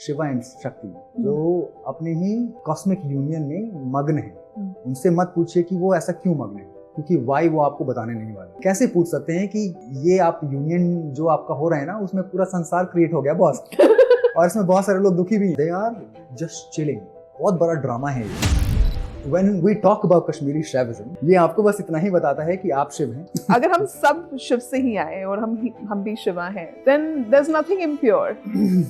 Shiva and शक्ति जो अपने ही कॉस्मिक यूनियन में मग्न है, उनसे मत पूछिए कि वो ऐसा क्यों मग्न है, क्योंकि वाई वो आपको बताने नहीं वाले। कैसे पूछ सकते हैं कि ये आप यूनियन जो आपका हो रहा है ना, उसमें पूरा संसार क्रिएट हो गया बॉस और इसमें बहुत सारे लोग दुखी भी हैं। They are just chilling. बहुत बड़ा ड्रामा है ये। When we talk about Kashmiri Shaivism, ये आपको बस इतना ही बताता है कि आप शिव हैं। अगर हम सब शिव से ही आए और हम भी शिवा हैं, then there's nothing impure,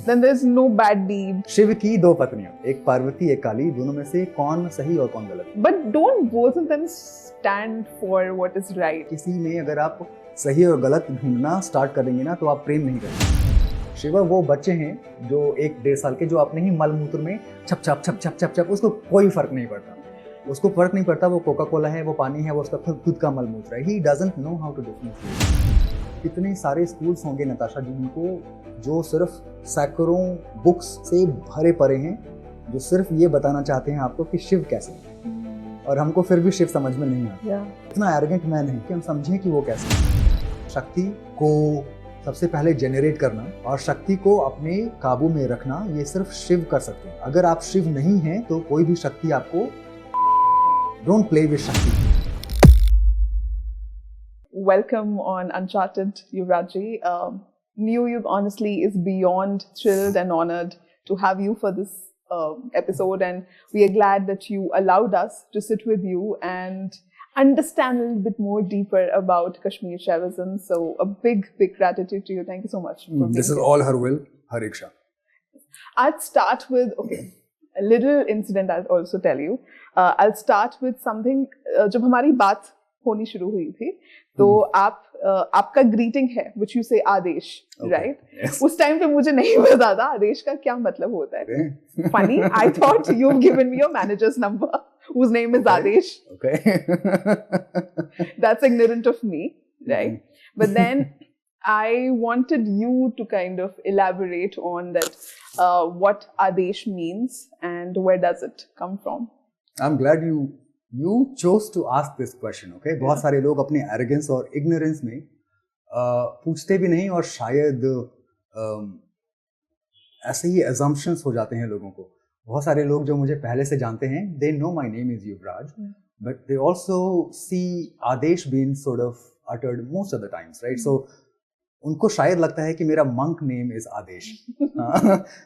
then there's no bad deed. Shiv की दो पत्नियां, एक पार्वती एक काली, दोनों में से कौन सही और कौन गलत? But don't both of them stand for what is right. किसी में अगर आप सही और गलत ढूंढना स्टार्ट करेंगे ना, तो आप प्रेम नहीं करेंगे। शिवा वो बच्चे हैं जो 1-1.5 साल के, जो अपने ही मल मूत्र में छप छप छप छप छप छप, उसको कोई फर्क नहीं पड़ता। उसको फर्क नहीं पड़ता वो कोका कोला है, वो पानी है, वो उसका खुद का मल मूत्र है। He doesn't know how to differentiate. कितने सारे स्कूल्स होंगे नताशा जी उनको, जो सिर्फ सैकड़ों बुक्स से भरे पड़े हैं, जो सिर्फ ये बताना चाहते हैं आपको कि शिव कैसे है, और हमको फिर भी शिव समझ में नहीं आता। इतना एरोगेंट मैन है कि हम समझें कि वो कैसे है। शक्ति को सबसे पहले जेनरेट करना और शक्ति को अपने काबू में रखना, ये सिर्फ शिव कर सकते हैं। अगर आप शिव नहीं हैं तो कोई भी शक्ति आपको Don't play with Shakti. Welcome on Uncharted, Yuvraj ji. New Yug honestly is beyond thrilled and honored to have you for this episode, and we are glad that you allowed us to sit with you and understand a little bit more deeper about Kashmir Shaivism. So a big gratitude to you. Thank you so much. This is all her will, her iksha. I'll start with, a little incident I'll also tell you. I'll start with something. जब हमारी बात होनी शुरू हुई थी, तो आपका greeting है, which you say आदेश, right? Yes. उस टाइम पे मुझे नहीं पता था आदेश का क्या मतलब होता है. Funny, I thought you've given me your manager's number, whose name is Adesh. Okay. That's ignorant of me, right? But then I wanted you to kind of elaborate on that, what Adesh means and where does it come from? I'm glad you chose to ask this question, okay? बहुत सारे लोग अपने arrogance और ignorance में पूछते भी नहीं, और शायद ऐसे ही assumptions हो जाते हैं लोगों को। बहुत सारे लोग जो मुझे पहले से जानते हैं, they know my name is Yuvraj, but they also see Adesh being sort of uttered most of the times, right? So उनको शायद लगता है कि मेरा monk name is Adesh.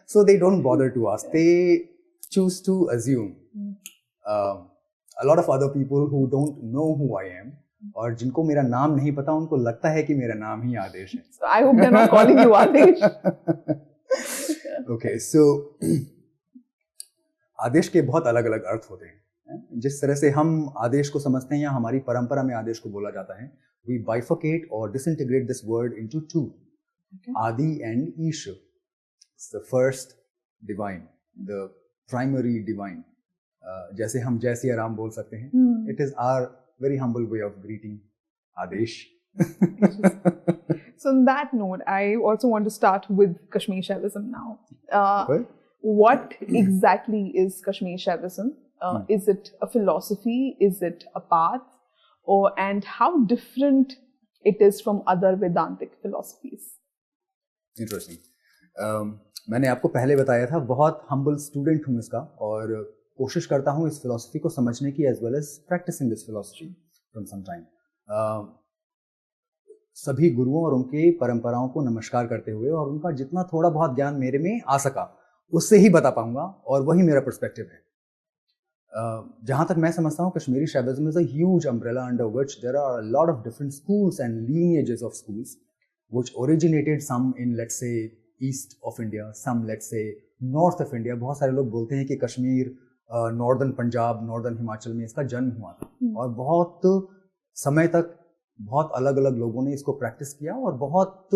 So they don't bother to ask. They choose to assume. A lot of other people who don't know who I am, और जिनको मेरा नाम नहीं पता, उनको लगता है कि मेरा नाम ही आदेश है. So I hope they're not calling you Adesh. Okay, so आदेश के बहुत अलग-अलग अर्थ होते हैं. जिस तरह से हम आदेश को समझते हैं या हमारी परंपरा में आदेश को बोला जाता है, we bifurcate or disintegrate this word into two. Okay. Adi and Isha. It's the first divine, the primary divine. जैसे हम जय सिया राम बोल सकते हैं. It is our very humble way of greeting Adesh. So on that note, I also want to start with Kashmir Shaivism now. What exactly is Kashmir Shaivism? Is it a philosophy? Is it a path? And how different it is from other Vedantic philosophies? Interesting. मैंने आपको पहले बताया था, बहुत humble student हूँ इसका, और कोशिश करता हूँ इस फिलॉसफी को समझने की, as well as practicing this philosophy from some time. सभी गुरुओं और उनके परंपराओं को नमस्कार करते हुए, और उनका जितना थोड़ा बहुत ज्ञान मेरे में आ सका उससे ही बता पाऊंगा, और वही मेरा पर्सपेक्टिव है. जहाँ तक मैं समझता हूँ, Kashmiri Shaivism is a huge umbrella under which there are a lot of different schools and lineages of schools which originated, some in let's say east of India, some let's say north of India. बहुत सारे लोग बोलते हैं कि Kashmir, northern Punjab, northern Himachal में इसका जन्म हुआ था, और बहुत समय तक बहुत अलग अलग लोगों ने इसको प्रैक्टिस किया, और बहुत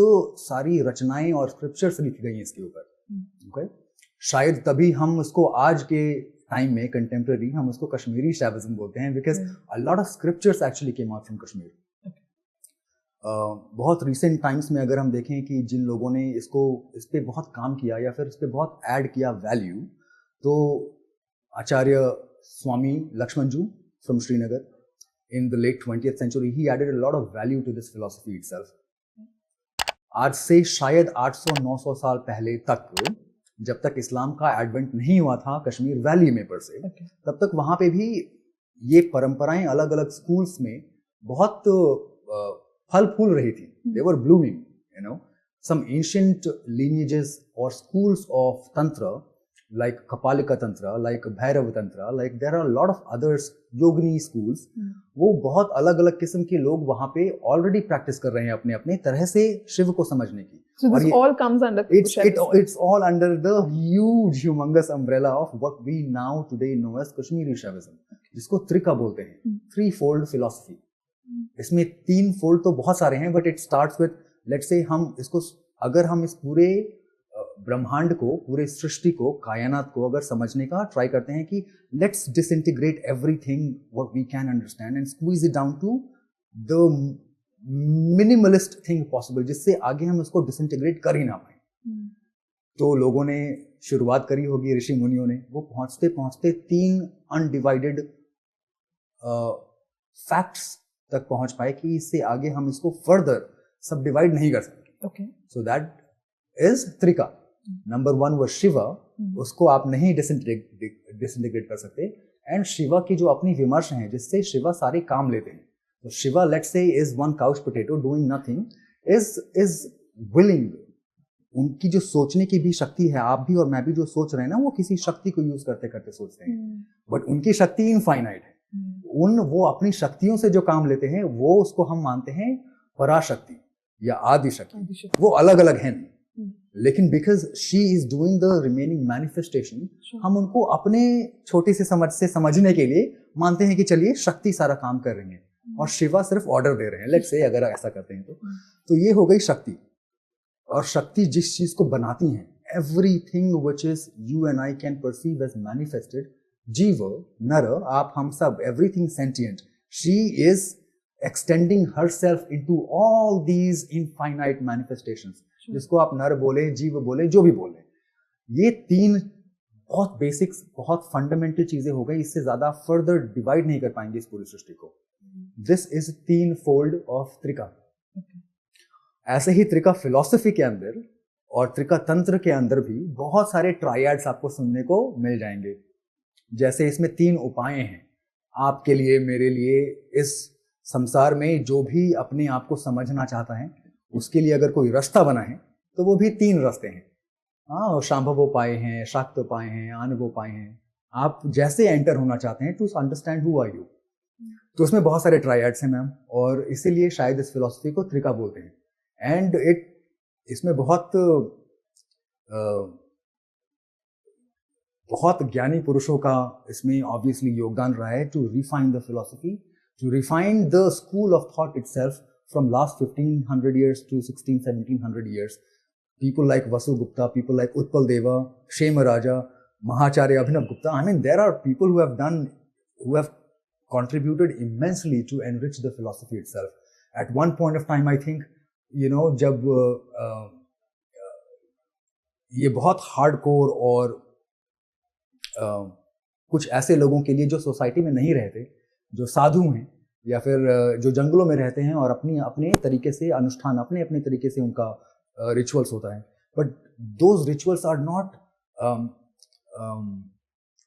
सारी रचनाएं और स्क्रिप्चर्स लिखी गई हैं इसके ऊपर. ओके, शायद तभी हम उसको आज के टाइम में कंटेम्पररी हम उसको कश्मीरी शैविज्म बोलते हैं, because a lot of scriptures actually came out from Kashmir. बहुत रिसेंट टाइम्स में अगर हम देखें कि जिन लोगों ने इस पे बहुत काम किया या फिर इस पे बहुत ऐड किया वैल्यू, तो Acharya Swami Lakshmanjoo from Srinagar in the late 20th century, he added a lot of value to this philosophy itself. आज से शायद 800-900 साल पहले तक जब तक इस्लाम का एडवेंट नहीं हुआ था कश्मीर वैली में पर से, तब तक वहाँ पे भी ये परंपराएं अलग अलग स्कूल्स में बहुत फल फूल रही थी. They were blooming, you know. Some ancient lineages or schools of tantra, like Kapalika Tantra, like Bhairava Tantra, like there are a lot of others, Yogini schools. वो बहुत अलग अलग किस्म के लोग वहाँ पे already practice कर रहे हैं अपने अपने तरह से शिव को समझने की. So this all comes under it's all under the huge humongous umbrella of what we now today know as Kashmiri Shaivism, जिसको त्रिका बोलते हैं, threefold philosophy. इसमें 3 फोल्ड तो बहुत सारे हैं, but it starts with, let's say हम इसको, अगर हम इस पूरे ब्रह्मांड को, पूरे सृष्टि को, कायनात को अगर समझने का ट्राई करते हैं कि let's disintegrate everything what we can understand and squeeze it down to the minimalist thing possible, जिससे आगे हम उसको डिसइंटीग्रेट कर ही ना पाए. तो लोगों ने शुरुआत करी होगी, ऋषि मुनियों ने, वो पहुंचते पहुंचते 3 अनडिवाइडेड फैक्ट्स तक पहुंच पाए कि इससे आगे हम इसको फर्दर सब डिवाइड नहीं कर सकते. So that is Trika. Number 1 वो शिवा, उसको आप नहीं डिसइंटीग्रेट कर सकते. एंड शिवा की जो अपनी विमर्श हैं, जिससे शिवा सारे काम लेते हैं. तो Shiva, let's say, is one couch potato doing nothing, is willing. उनकी जो सोचने की भी शक्ति है, आप भी और मैं भी जो सोच रहे हैं ना, वो किसी शक्ति को यूज करते करते सोचते हैं, बट उनकी शक्ति इनफाइनाइट है. वो अपनी शक्तियों से जो काम लेते हैं, वो उसको हम मानते हैं पराशक्ति या आदि शक्ति. वो अलग अलग हैं नहीं, लेकिन because she is doing the remaining manifestation, हम उनको अपने छोटी सी समझ से समझने के लिए मानते हैं कि चलिए शक्ति सारा काम कर रही है और शिवा सिर्फ ऑर्डर दे रहे हैं. लेट्स से अगर ऐसा करते हैं तो ये हो गई शक्ति. और शक्ति जिस चीज को बनाती है, everything which is you and I can perceive as manifested, जीव, नर, आप, हम सब, everything sentient, she is extending herself into all these infinite manifestations. जिसको आप नर बोले, जीव बोले, जो भी बोले. ये 3 बहुत बेसिक्स, बहुत फंडामेंटल चीजें हो गई. इससे ज्यादा फर्दर डिवाइड नहीं कर पाएंगे इस पूरी सृष्टि को. This is 3 fold of Trika. ऐसे ही त्रिका फिलॉसफी के अंदर और त्रिका तंत्र के अंदर भी बहुत सारे ट्रायड्स आपको सुनने को मिल जाएंगे. जैसे इसमें 3 उपाय हैं आपके लिए, मेरे लिए, इस संसार में जो भी अपने आप को समझना चाहता है, उसके लिए अगर कोई रास्ता बना है तो वो भी 3 रास्ते हैं. हाँ, शांभव उपाय हैं, शाक्त उपाय हैं, आनव उपाय हैं. आप जैसे एंटर होना चाहते हैं to understand who are you. तो उसमें बहुत सारे ट्रायड्स हैं मैम, और इसीलिए शायद इस फिलॉसफी को त्रिका बोलते हैं. एंड इसमें बहुत ज्ञानी पुरुषों का इसमें ऑब्वियसली योगदान रहा है to refine the philosophy, to refine the school of thought itself from last 1500 years to 1600-1700 years. People like Vasu Gupta, people like Utpal Deva, Shema Raja, Mahacharya Abhinav Gupta. I mean, there are people who have contributed immensely to enrich the philosophy itself. At one point of time, I think, you know, जब ये बहुत hardcore और कुछ ऐसे लोगों के लिए जो सोसाइटी में नहीं रहते, जो साधु हैं या फिर जो जंगलों में रहते हैं और अपने तरीके से अनुष्ठान, अपने तरीके से उनका रिचुअल्स होता है, but those rituals are not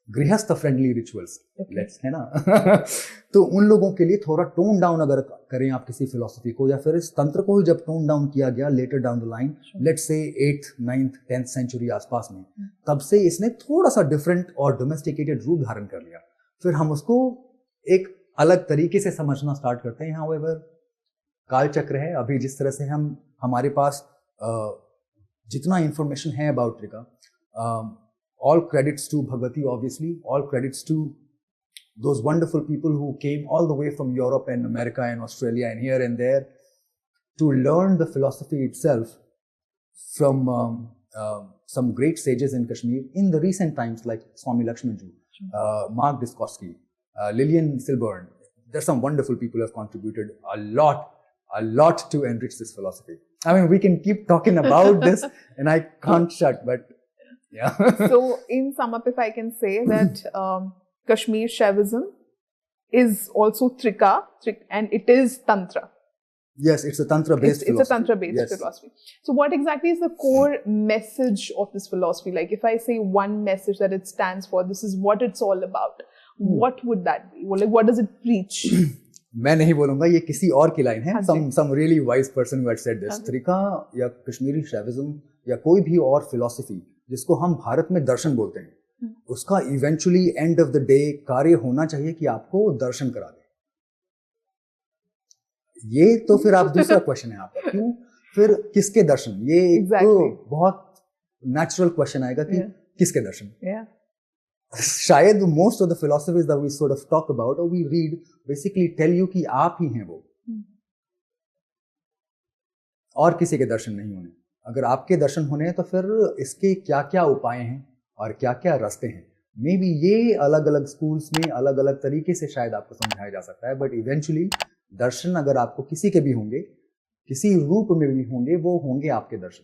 गृहस्थ फ्रेंडली रिचुअल्स, लेट्स, है ना. तो उन लोगों के लिए थोड़ा टोन डाउन अगर करें आप किसी फिलॉसफी को, या फिर इस तंत्र को ही जब टोन डाउन किया गया later down the line, let's say 8th, 9th, 10th century आसपास में, तब से इसने थोड़ा सा डिफरेंट और डोमेस्टिकेटेड रूप धारण कर लिया. फिर हम उसको एक अलग तरीके से समझना स्टार्ट करते हैं. हाउएवर, कालचक्र है. अभी जिस तरह से हमारे पास जितना इंफॉर्मेशन है about Trika, all credits to Bhagwati, obviously, all credits to those wonderful people who came all the way from Europe and America and Australia and here and there to learn the philosophy itself from some great sages in Kashmir in the recent times, like Swami Lakshmanju, Mark Dyskovsky, Lillian Silburn. There's some wonderful people who have contributed a lot to enrich this philosophy. I mean, we can keep talking about this and I can't shut, but yeah. So, in sum up, if I can say that Kashmir Shaivism is also Trika, and it is Tantra. Yes, it's a tantra based philosophy. It's a tantra based philosophy. So what exactly is the core message of this philosophy? Like if I say one message that it stands for, this is what it's all about, what would that be? Well, like what does it preach? मैं नहीं बोलूंगा, ये किसी और की line है. some really wise person who had said this. Trika या Kashmiri Shaivism या कोई भी और फिलॉसफी जिसको हम भारत में दर्शन बोलते हैं, उसका eventually end of the day कार्य होना चाहिए कि आपको दर्शन करा दे. ये तो फिर आप दूसरा क्वेश्चन है आपका, क्यों फिर किसके दर्शन, ये exactly. तो बहुत नेचुरल क्वेश्चन आएगा कि किसके दर्शन. शायद most of the philosophies that we sort of talk about और we read basically tell you कि आप ही हैं वो, और किसी के दर्शन नहीं होने. अगर आपके दर्शन होने हैं तो फिर इसके क्या क्या उपाय हैं और क्या क्या रास्ते हैं, मे बी ये अलग अलग स्कूल्स में अलग अलग तरीके से शायद आपको समझाया जा सकता है. बट इवेंचुअली दर्शन अगर आपको किसी के भी होंगे, किसी रूप में भी होंगे, वो होंगे आपके दर्शन.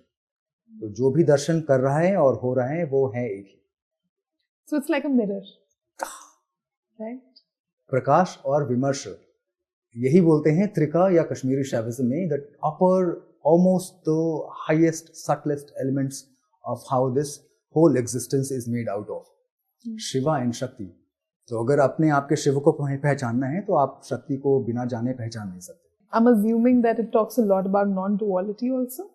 तो जो भी दर्शन कर रहा है और हो रहा है वो है एक ही. So it's like a mirror, right? प्रकाश और विमर्श, यही बोलते हैं त्रिका या कश्मीरी शैविज्म में, that upper almost the highest subtlest elements of how this whole existence is made out of. Shiva and शक्ति. तो अगर अपने आपके शिव को पहचानना है तो आप शक्ति को बिना जाने पहचान नहीं सकते. I'm assuming that it talks a lot about non-duality also.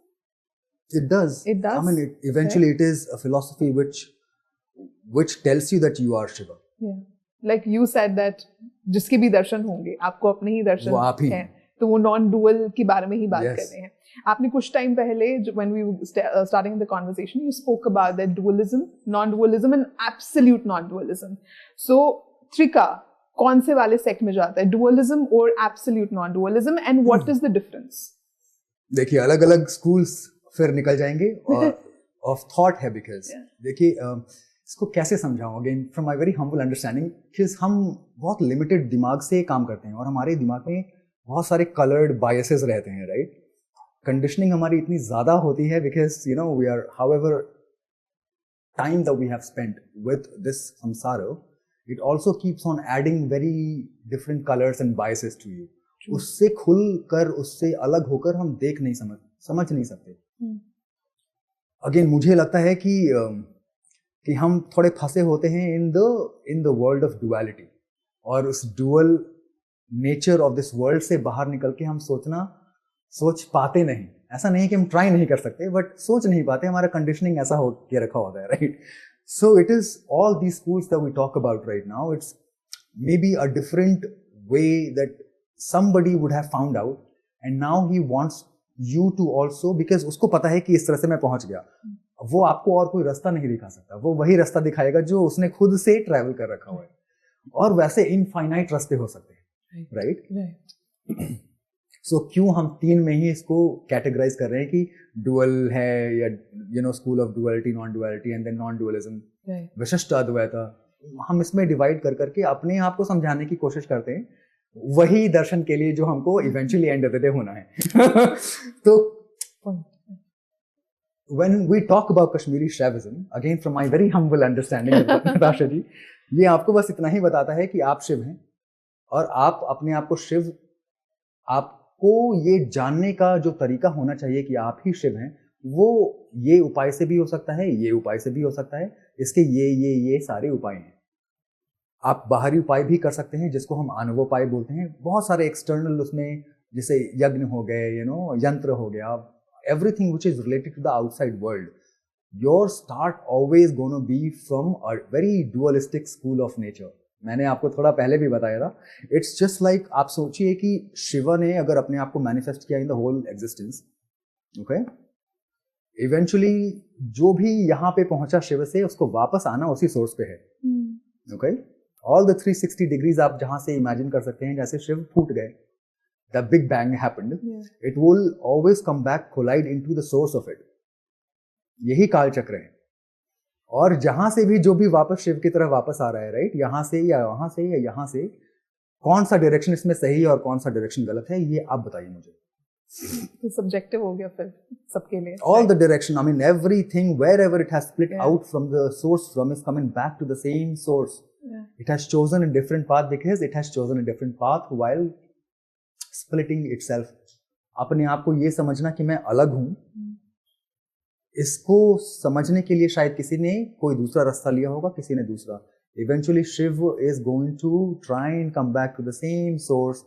It does. It does. I mean, eventually it is a philosophy which tells you that you are Shiva. Yeah. Like you said that जिसके भी दर्शन होंगे, आपको अपने ही दर्शन हैं, तो वो non-dual के बारे में ही बात कर रहे हैं. आपने कुछ टाइम पहले, when we were starting the conversation, you spoke about that dualism, non-dualism and absolute non-dualism. So Trika कौन से वाले सेक्ट में जाता है, dualism और absolute non-dualism, and what is the difference? देखिए अलग अलग स्कूल्स फिर निकल जाएंगे of thought है, because देखिए इसको कैसे समझाऊं again from my very humble understanding, कि हम बहुत लिमिटेड दिमाग से काम करते हैं और हमारे दिमाग में बहुत सारे कलर्ड बायसेस रहते हैं, राइट. कंडीशनिंग हमारी इतनी ज्यादा होती है because you know we are however time that we have spent with this samsara, it also keeps on adding very different colors and biases to you. उससे खुल कर, उससे अलग होकर हम देख नहीं समझ नहीं सकते. अगेन मुझे लगता है कि हम थोड़े फंसे होते हैं in the world of duality, और उस dual nature of this world से बाहर निकल के हम सोच पाते नहीं. ऐसा नहीं कि हम ट्राई नहीं कर सकते, बट सोच नहीं पाते, हमारा कंडीशनिंग ऐसा हो के रखा होता है, right. So it is all the schools that we talk about right now, it's may be a different way that somebody would have found out, and now he wants you to also, because उसको पता है कि इस तरह से मैं पहुंच गया, वो आपको और कोई रास्ता नहीं दिखा सकता, वो वही रास्ता दिखाएगा जो उसने खुद से ट्रैवल कर रखा हुआ है. और वैसे इनफाइनाइट रास्ते हो सकते हैं, राइट. सो क्यों हम तीन में ही इसको कैटेगराइज कर रहे हैं कि डुअल है, या you know school of duality, non duality and then non dualism, विशिष्ट अद्वैता, हम इसमें डिवाइड कर करके अपने आप को समझाने की कोशिश करते हैं, वही दर्शन के लिए जो हमको eventually end of the day होना है. तो when we talk about Kashmiri Shaivism, again from my very humble understanding Natasha ji, ये आपको बस इतना ही बताता है कि आप शिव हैं, और आप अपने आप को शिव, आपको ये जानने का जो तरीका होना चाहिए कि आप ही शिव हैं, वो ये उपाय से भी हो सकता है, ये उपाय से भी हो सकता है, इसके ये सारे उपाय हैं. आप बाहरी उपाय भी कर सकते हैं जिसको हम आणवोपाय बोलते हैं. बहुत सारे एक्सटर्नल उसमें, जैसे यज्ञ हो गए, यू नो यंत्र हो गया, everything which is related to the outside world. Your start always going to be from a very dualistic school of nature. मैंने आपको थोड़ा पहले भी बताया था. It's just like आप सोचिए कि शिवा ने अगर अपने आप को मैनिफेस्ट किया in the whole existence, okay, eventually जो भी यहाँ पे पहुंचा शिव से, उसको वापस आना उसी सोर्स पे है, ओके. ऑल द 360 डिग्रीज आप जहां से इमेजिन कर सकते हैं, जैसे शिव फूट गए, the big bang happened, it will always come back, collide into the source of it. यही काल चक्र है. और जहां से भी जो भी वापस शिव की तरह वापस आ रहा है, राइट, यहां से या वहां से या यहां से, कौन सा डायरेक्शन इसमें सही है और कौन सा डायरेक्शन गलत है, ये आप बताइए मुझे. तो सब्जेक्टिव हो गया फिर सबके लिए. All the direction, I mean everything, wherever it has split out from the source from, is coming back to the same source. It has chosen a different path because it has chosen a different path while splitting itself अपने आप को ये समझना कि मैं अलग हूँ, इसको समझने के लिए शायद किसी ने कोई दूसरा रास्ता लिया होगा, किसी ने दूसरा. Eventually Shiv is going to try and come back to the same source,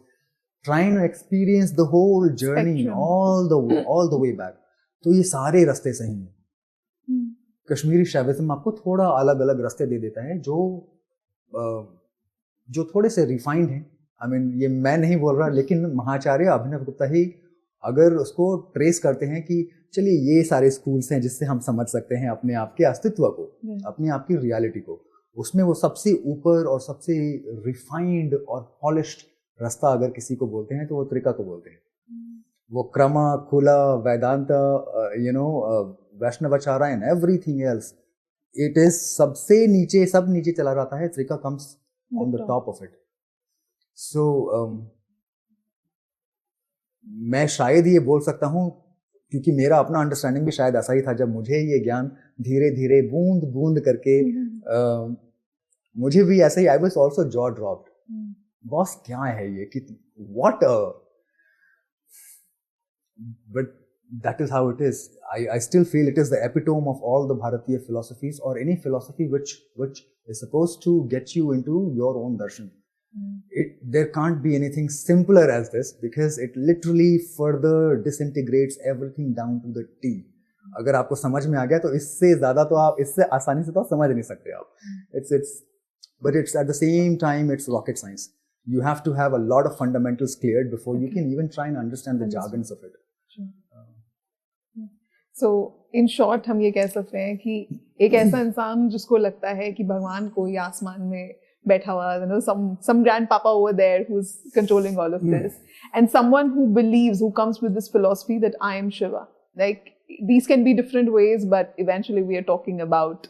trying to experience the whole journey, Spectrum. all the way back. तो ये सारे रास्ते सही हैं. कश्मीरी शैविज्म आपको थोड़ा अलग अलग रास्ते दे देता है जो थोड़े से रिफाइंड हैं. आई मीन ये मैं नहीं बोल रहा, लेकिन महाचार्य अभिनव गुप्ता ही अगर उसको ट्रेस करते हैं कि चलिए ये सारे स्कूल्स हैं जिससे हम समझ सकते हैं अपने आप के अस्तित्व को, अपनी आप की रियलिटी को, उसमें वो सबसे ऊपर और सबसे रिफाइंड और पॉलिश्ड रास्ता अगर किसी को बोलते हैं तो वो त्रिका को बोलते हैं. वो क्रम खुला Vedanta Vaishnavacharya and everything else, it is सबसे नीचे, सब नीचे चला रहता है. Trika comes on the top of it. So मैं शायद ये बोल सकता हूँ क्योंकि मेरा अपना अंडरस्टैंडिंग भी शायद ऐसा ही था. जब मुझे ये ज्ञान धीरे धीरे बूंद बूंद करके मुझे भी ऐसे ही, I was also jaw dropped. Boss क्या है ये, कि what, but that is how it is. I still feel it is the epitome of all the Bharatiya philosophies, or any philosophy which is supposed to get you into your own darshan. There can't be anything simpler as this, because it literally further disintegrates everything down to the T. अगर आपको समझ में आ गया तो इससे ज़्यादा तो आप, इससे आसानी से तो आप समझ नहीं सकते आप. But it's at the same time it's rocket science. You have to have a lot of fundamentals cleared before you can even try and understand the jargons of it. So in short हम ये कह सकते हैं कि एक ऐसा इंसान जिसको लगता है कि भगवान कोई आसमान में बैठा हुआ, some grandpapa over there who's controlling all of this, and someone who believes, who comes with this philosophy that I am Shiva. Like, these can be different ways, but eventually we are talking about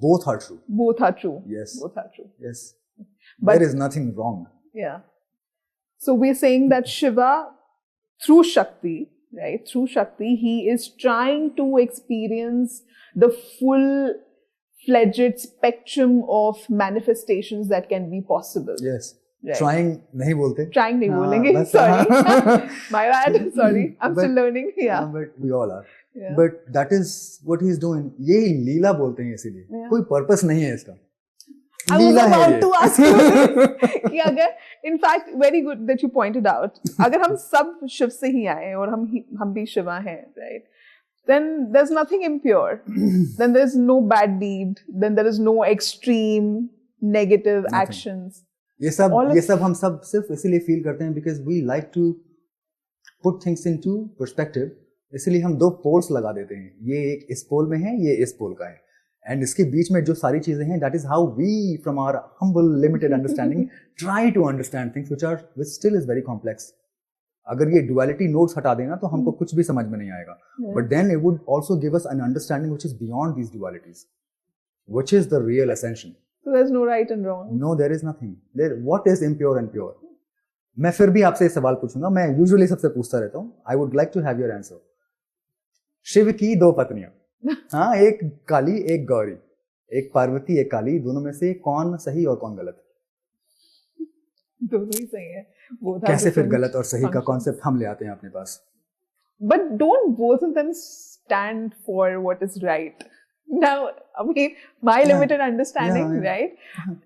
both are true. Both are true. Yes. Both are true. Yes. But there is nothing wrong. Yeah. So we're saying that Shiva, through Shakti, right? Through Shakti, he is trying to experience the full-fledged spectrum of manifestations that can be possible. Yes. Right. Trying नहीं बोलते. Trying नहीं बोलेंगे. Sorry. My bad. Sorry. I'm still learning. Yeah. But we all are. Yeah. But that is what he's doing. ये लीला बोलते हैं इसीलिए. Yeah. कोई purpose नहीं है इसका. I was about to ask you this. कि अगर, in fact, very good that you pointed out. अगर हम सब शिव से ही आए और हम भी शिवा हैं, right? Then there's nothing impure. Then there's no bad deed. Then there is no extreme negative actions. ये सब हम सब सिर्फ इसीलिए फील करते हैं because we like to put things into perspective. इसलिए हम दो पोल्स लगा देते हैं. ये एक इस पोल में है, ये इस पोल का है. And इसके बीच में जो सारी चीजें हैं, that is how we, from our humble, limited understanding, try to understand things which still is very complex. अगर ये duality nodes हटा देना तो हमको कुछ भी समझ में नहीं आएगा. But then it would also give us an understanding which is beyond these dualities, which is the real ascension. So there's no right and wrong. No, there is nothing. What is impure and pure? मैं फिर भी आपसे सवाल पूछूंगा. मैं usually सबसे पूछता रहता हूँ. I would like to have your answer. Shiv की दो पत्नियां, हाँ, एक काली एक गौरी, एक पार्वती एक काली, दोनों में से कौन सही और कौन गलत? दोनों ही सही है. कैसे फिर गलत और सही का कॉन्सेप्ट हम ले आते हैं अपने पास? But don't both of them stand for what is right? Now, I mean, my limited understanding, right?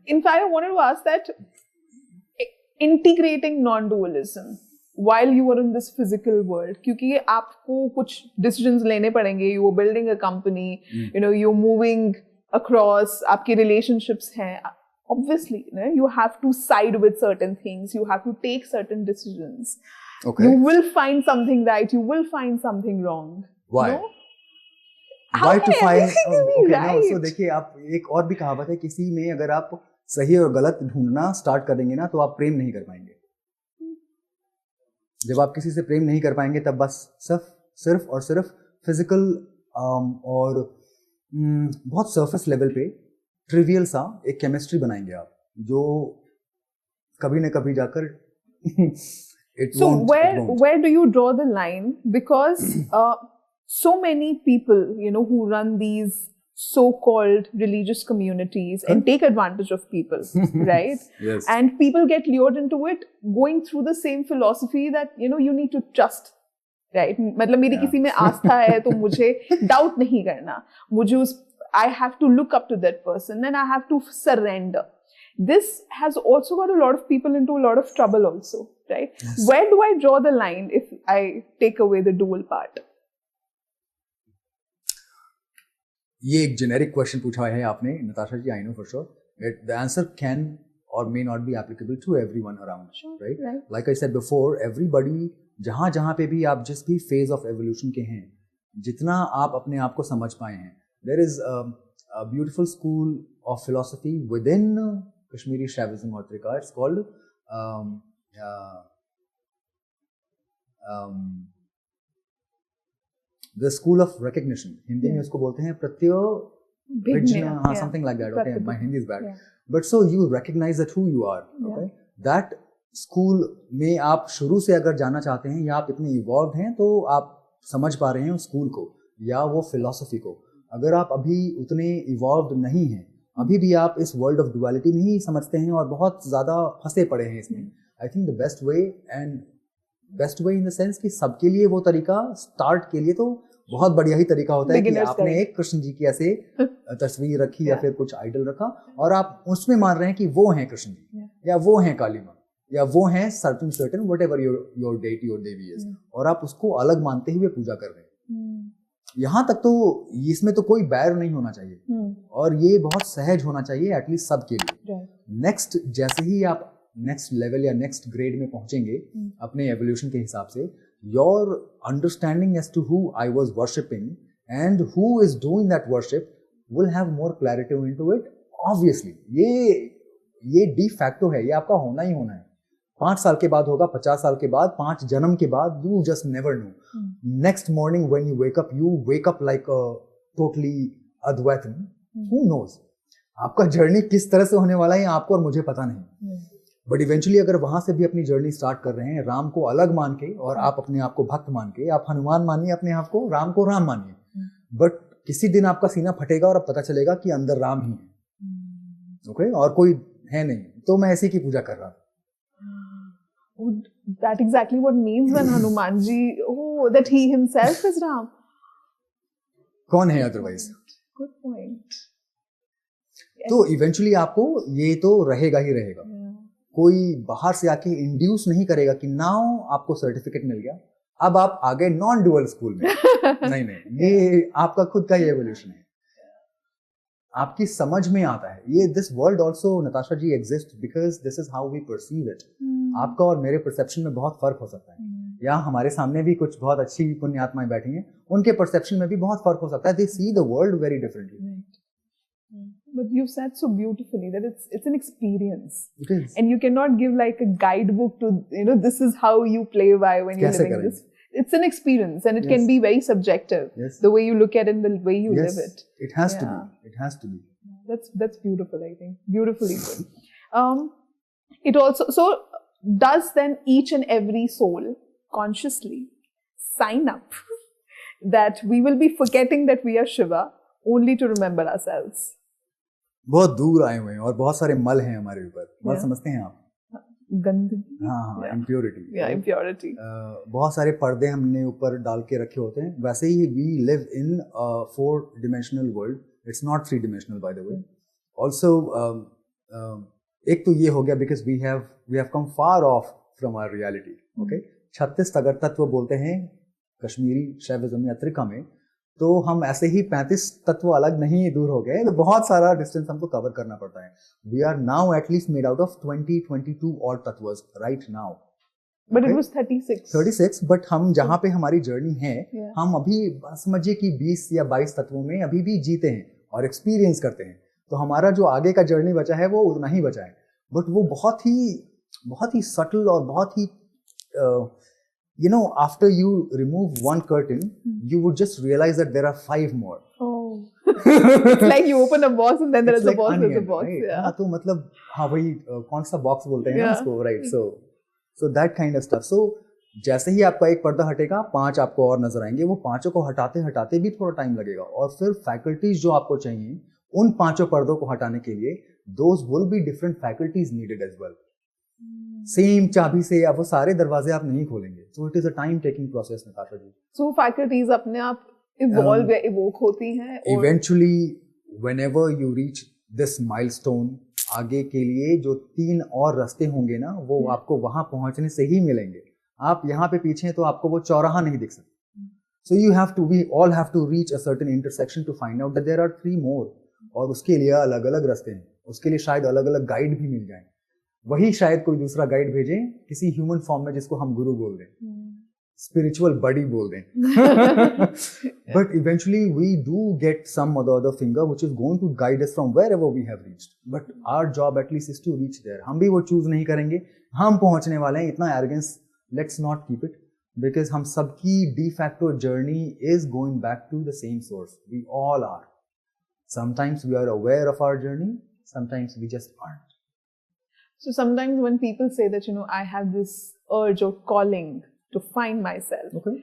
In fact, I wanted to ask that integrating non-dualism while you are in this physical world, क्योंकि आपको कुछ decisions लेने पड़ेंगे. You are building a company, you're moving across, आपके relationships हैं. Obviously, you have to side with certain things. You have to take certain decisions. Okay. You will find something right. You will find something wrong. Why? No? Why to find? Okay, right. So देखिए, आप एक और भी कहावत है, किसी में अगर आप सही और गलत ढूंढना स्टार्ट कर देंगे ना तो आप प्रेम नहीं कर पाएंगे. जब आप किसी से प्रेम नहीं कर पाएंगे तब बस सिर्फ और सिर्फ फिजिकल और बहुत सरफेस लेवल पे ट्रिवियल सा एक केमिस्ट्री बनाएंगे आप, जो कभी न कभी जाकर So where do you draw the line? Because so many people, who run these so-called religious communities and take advantage of people, right? Yes. And people get lured into it, going through the same philosophy that, you need to trust right मतलब मेरी किसी में आस्था है तो मुझे doubt नहीं करना, मुझे उस I have to look up to that person and I have to surrender. This has also got a lot of people into a lot of trouble also, right? Yes. Where do I draw the line if I take away the dual part? ये एक generic question पूछा है आपने Natasha ji, I know for sure. The answer can or may not be applicable to everyone around, sure, right? Like I said before, everybody जहाँ पे भी आप जिस भी phase of evolution के हैं, जितना आप अपने आप को समझ पाए हैं, there is a beautiful school of philosophy within Kashmiri Shaivism or Trika. It's called the school of recognition. Hindi में उसको बोलते हैं प्रत्यभिज्ञा, हाँ, something like that. Okay, my Hindi is bad. But so you recognize that who you are. Okay, that school में आप शुरू से अगर जाना चाहते हैं या आप इतने evolved हैं तो आप समझ पा रहे हैं उस school को या वो philosophy को. अगर आप अभी उतने इवॉल्व्ड नहीं हैं, अभी भी आप इस वर्ल्ड ऑफ डुअलिटी में ही समझते हैं और बहुत ज़्यादा फंसे पड़े हैं इसमें, I think the best way in the sense कि सबके लिए वो तरीका स्टार्ट के लिए तो बहुत बढ़िया ही तरीका होता है कि आपने एक कृष्ण जी की ऐसे तस्वीर रखी या फिर कुछ आइडल रखा और आप उसमें मान रहे हैं कि वो हैं कृष्ण जी या वो हैं काली माँ या वो हैं सर्टेन व्हाटएवर योर डेटी और देवी इज, और आप उसको अलग मानते हुए पूजा कर रहे हैं. यहाँ तक तो इसमें तो कोई बैर नहीं होना चाहिए और ये बहुत सहज होना चाहिए एटलीस्ट सबके लिए. नेक्स्ट जैसे ही आप नेक्स्ट लेवल या नेक्स्ट ग्रेड में पहुंचेंगे अपने एवोल्यूशन के हिसाब से, your understanding as to who I was worshipping and who is doing that worship will have more clarity into it. Obviously ये डी फैक्टो है, ये आपका होना ही होना है. 5 साल के बाद होगा, 50 साल के बाद, 5 जन्म के बाद, you just never know. Next morning when you wake up like a totally Advaitin. Who knows? आपका जर्नी किस तरह से होने वाला है आपको और मुझे पता नहीं. बट इवेंचुअली अगर वहां से भी अपनी जर्नी स्टार्ट कर रहे हैं राम को अलग मान के और आप अपने आप को भक्त मान के, आप हनुमान मानिए अपने आप को राम मानिए, बट किसी दिन आपका सीना फटेगा और अब पता चलेगा कि अंदर राम ही है. ओके, और कोई है नहीं. तो मैं ऐसी की पूजा कर रहा था. That exactly what means when Hanumanji, that he himself is Ram. कौन है otherwise? Good point. तो इवेंचुअली आपको ये तो रहेगा ही रहेगा. कोई बाहर से आके इंड्यूस नहीं करेगा कि नाउ आपको सर्टिफिकेट मिल गया, अब आप आ गए नॉन ड्यूअल स्कूल में. नहीं, ये आपका खुद का ही एवोल्यूशन है, आपकी समझ में आता है. ये this world also Natasha ji exist because this is how we perceive it. आपका और मेरे परसेप्शन में बहुत फर्क हो सकता है, या हमारे सामने भी कुछ बहुत अच्छी पुण्यात्माएं बैठी हैं, उनके परसेप्शन में भी बहुत फर्क हो सकता है. They see the world very differently. But you said so beautifully that it's an experience. It is. And you cannot give like a guidebook to, this is how you play by when you're living this. It's an experience and it can be very subjective. Yes. The way you look at it and the way you live it. It has to be. It has to be. That's beautiful, I think. Beautifully good. It also, so does then each and every soul consciously sign up that we will be forgetting that we are Shiva only to remember ourselves? बहुत दूर आए हुए हैं और बहुत सारे मल हैं हमारे ऊपर. मल समझते हैं आप? गंदगी. हाँ, इम्प्योरिटी. इम्प्योरिटी. बहुत सारे पर्दे हमने ऊपर डाल के रखे होते हैं. वैसे ही we live in 4-dimensional world. It's not 3-dimensional by the way. Also एक तो ये हो गया because we have come far off from our reality. Okay, 36 अगर तत्व बोलते हैं कश्मीरी शैविज्म या त्रिका में, तो हम ऐसे ही 35 तत्व अलग नहीं दूर हो गए. तो बहुत सारा डिस्टेंस हमको कवर करना पड़ता है. We are now at least made out of 22 और तत्व right now. But it was 36. But हम जहाँ पे हमारी जर्नी है, हम अभी समझिए कि 20 या 22 तत्वों में अभी भी जीते हैं और एक्सपीरियंस करते हैं. तो हमारा जो आगे का जर्नी बचा है वो उतना ही बचा है. बट वो बहुत ही सटल और बहुत ही after you remove one curtain, you would just realize that there are 5 more. Oh. It's like you open a box and then there is a box, there's a box. Right? Yeah. तो मतलब वही कौन सा box बोलते हैं उसको, right? So that kind of stuff. So जैसे ही आपका एक पर्दा हटेगा, 5 आपको और नजर आएंगे. वो 5 को हटाते भी थोड़ा टाइम लगेगा. और फिर फैकल्टीज जो आपको चाहिए उन 5 पर्दों को हटाने के लिए, those will be different faculties needed as well. Same चाबी से आप वो सारे दरवाजे आप नहीं खोलेंगे. So it is a time taking process, Natasha ji. So faculties अपने आप evolve या evoke होती हैं. Eventually, whenever you reach this milestone, आगे के लिए जो 3 और रास्ते होंगे ना, वो आपको वहां पहुंचने से ही मिलेंगे. आप यहाँ पे पीछे हैं तो आपको वो चौराहा नहीं दिख सकता. So we all have to reach a certain intersection to find out that there are 3 more. और उसके लिए अलग अलग रास्ते हैं. उसके लिए शायद अलग अलग गाइड भी मिल जाए. वही शायद कोई दूसरा गाइड भेजे किसी ह्यूमन फॉर्म में, जिसको हम गुरु बोल दें, स्पिरिचुअल बडी बोल दें. But eventually we do get some other finger which is going to guide us from wherever we have reached. But our job at least is to reach there. हम भी वो चूज नहीं करेंगे. हम पहुंचने वाले हैं. इतना arrogance let's not keep it, because हम सबकी de facto journey is going back to the same source. We all are. Sometimes we are aware of our journey. Sometimes we just aren't. So sometimes when people say that, I have this urge or calling to find myself. Okay.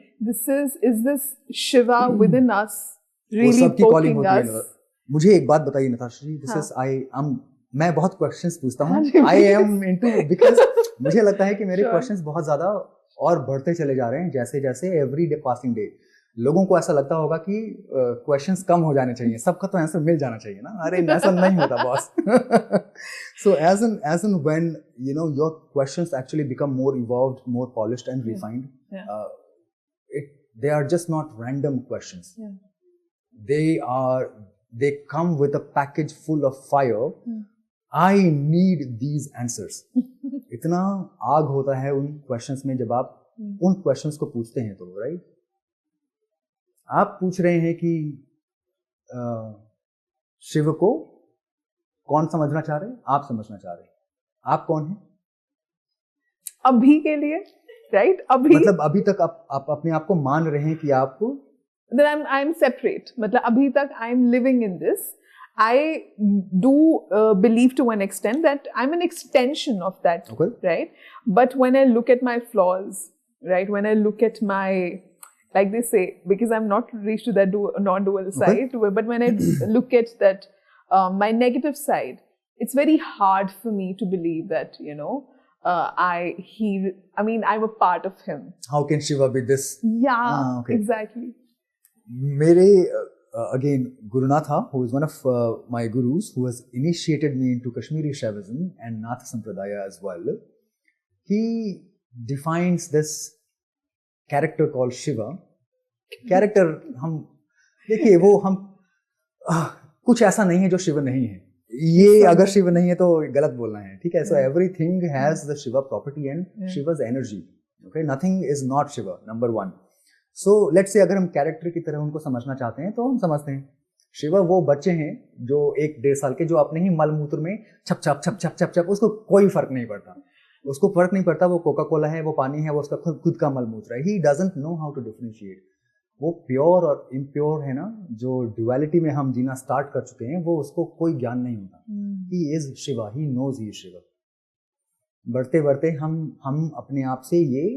Is this Shiva within us really poking us? मुझे एक बात बताइए नताशा जी, मैं बहुत questions पूछता हूँ. I am into because मुझे लगता है कि मेरे क्वेश्चंस बहुत ज्यादा और बढ़ते चले जा रहे हैं जैसे जैसे एवरी डे पासिंग डे. लोगों को ऐसा लगता होगा कि क्वेश्चंस कम हो जाने चाहिए, सबका तो आंसर मिल जाना चाहिए ना. अरे ऐसा नहीं होता boss. So as in when your questions actually become more evolved, more polished and refined, they are just not random questions. They come with a package full of fire. I need these answers. इतना आग होता है उन questions में जब आप उन questions को पूछते हैं तो, राइट? आप पूछ रहे हैं कि शिव को कौन समझना चाह रहे हैं? आप समझना चाह रहे हैं. आप कौन हैं अभी के लिए, राइट? अभी मतलब अभी तक आप अपने आप को मान रहे हैं कि आप that I'm separate. मतलब अभी तक I'm living in this. I do believe to an extent that I'm an extension of that, right? But when I look at my flaws, right? When I look at my, like they say, because I'm not reached to that non-dual side, but when I look at that, my negative side, it's very hard for me to believe that, I'm a part of him. How can Shiva be this? Yeah, exactly. मेरे again, Gurunatha, who is one of my gurus, who has initiated me into Kashmiri Shaivism and Nath Sampradaya as well, he defines this character called Shiva. Character, हम देखिए वो हम कुछ ऐसा नहीं है जो शिव नहीं है. ये अगर शिव नहीं है तो गलत बोलना है, ठीक है? So everything has the Shiva property and Shiva's energy. Okay, nothing is not Shiva. Number 1. So let's say अगर हम कैरेक्टर की तरह उनको समझना चाहते हैं तो हम समझते हैं शिवा वो बच्चे हैं जो 1-1.5 साल के, जो अपने ही मलमूत्र में छप छप छप छप छप छप, उसको कोई फर्क नहीं पड़ता. उसको फर्क नहीं पड़ता वो कोका कोला है, वो पानी है, वो उसका खुद का मलमूत्र है. He doesn't know how to differentiate. वो प्योर और इम्प्योर है ना, जो ड्युअलिटी में हम जीना स्टार्ट कर चुके हैं, वो उसको कोई ज्ञान नहीं होता. He is Shiva, he knows he is Shiva. बढ़ते बढ़ते हम अपने आप से ये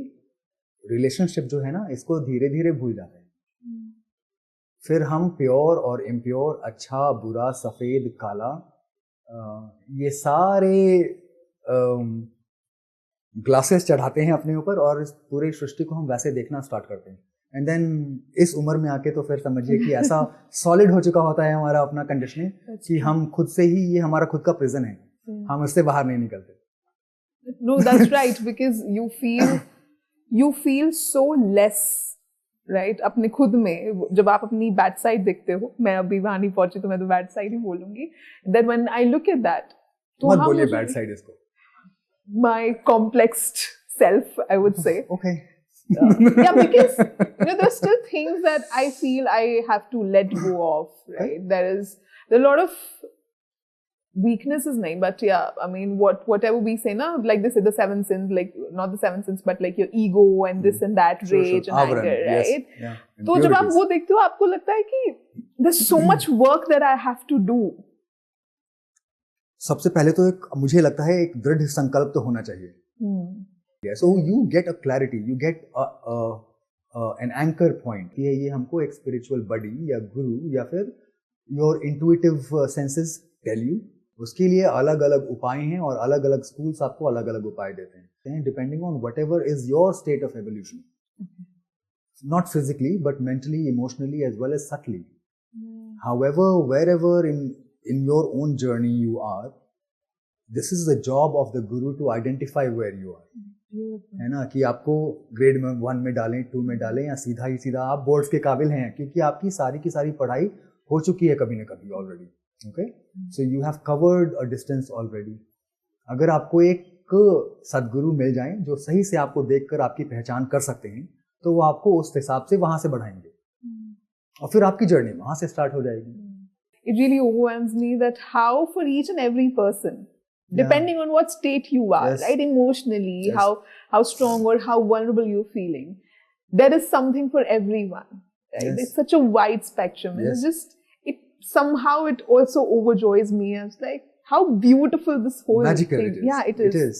रिलेशनशिप जो है ना, इसको धीरे धीरे भूल जाते हैं. फिर हम प्योर और इम्प्योर, अच्छा बुरा, सफेद काला, ये सारे ग्लासेस चढ़ाते हैं अपने ऊपर और इस पूरी सृष्टि को हम वैसे देखना स्टार्ट करते हैं. एंड देन इस उम्र में आके तो फिर समझिए कि ऐसा सॉलिड हो चुका होता है हमारा अपना कंडीशनिंग कि हम खुद से ही, ये हमारा खुद का प्रिजन है, हम इससे बाहर नहीं निकलते. No, that's right, because you feel so less, right? अपने खुद में जब आप अपनी बैड साइड देखते हो, मैं अभी वहां नहीं पहुंची तो मैं तो बैड साइड ही बोलूंगी. Then when I look at that, तो मत बोलिए बैड साइड इसको. My complexed self, I would say. Okay. Yeah, because there's still things that I feel I have to let go of, right? There are a lot of weaknesses, nahi, but yeah, I mean, whatever we say, na, like they say the 7 sins, like not the 7 sins, but like your ego and this and that, rage and anger, right? Yeah. तो जब आप वो देखते हो, आपको लगता है कि there's so much work that I have to do. सबसे पहले तो मुझे लगता है एक दृढ़ संकल्प तो होना चाहिए. So you get a clarity, you get an anchor point. ये हमको एक spiritual buddy या guru या फिर your intuitive senses tell you उसके लिए अलग अलग उपाय हैं और अलग अलग स्कूल्स आपको अलग अलग उपाय देते हैं depending on whatever is your state of evolution, not physically but mentally, emotionally as well as subtly. However, wherever in your own journey you are, this is the job of the guru to identify where you are. है ना, कि आपको grade में 1 में डालें, 2 में डालें, या सीधा ही सीधा आप बोर्ड्स के काबिल हैं क्योंकि आपकी सारी की सारी पढ़ाई हो चुकी है कभी ना कभी already. Okay, so you have covered a distance already. अगर आपको एक सदगुरु मिल जाएं जो सही से आपको देखकर आपकी पहचान कर सकते हैं, तो वो आपको उस हिसाब से वहां से बढ़ाएंगे और फिर आपकी जर्नी वहां से स्टार्ट हो जाएगी. It really overwhelms me that how for each and every person, depending on what state you are, Yes. right, emotionally, Yes. how strong or how vulnerable you're feeling, there is something for everyone. Right? Yes. It's such a wide spectrum, and Yes. it somehow it also overjoys me. It's like how beautiful this whole Magical thing. it is. Yeah, it is.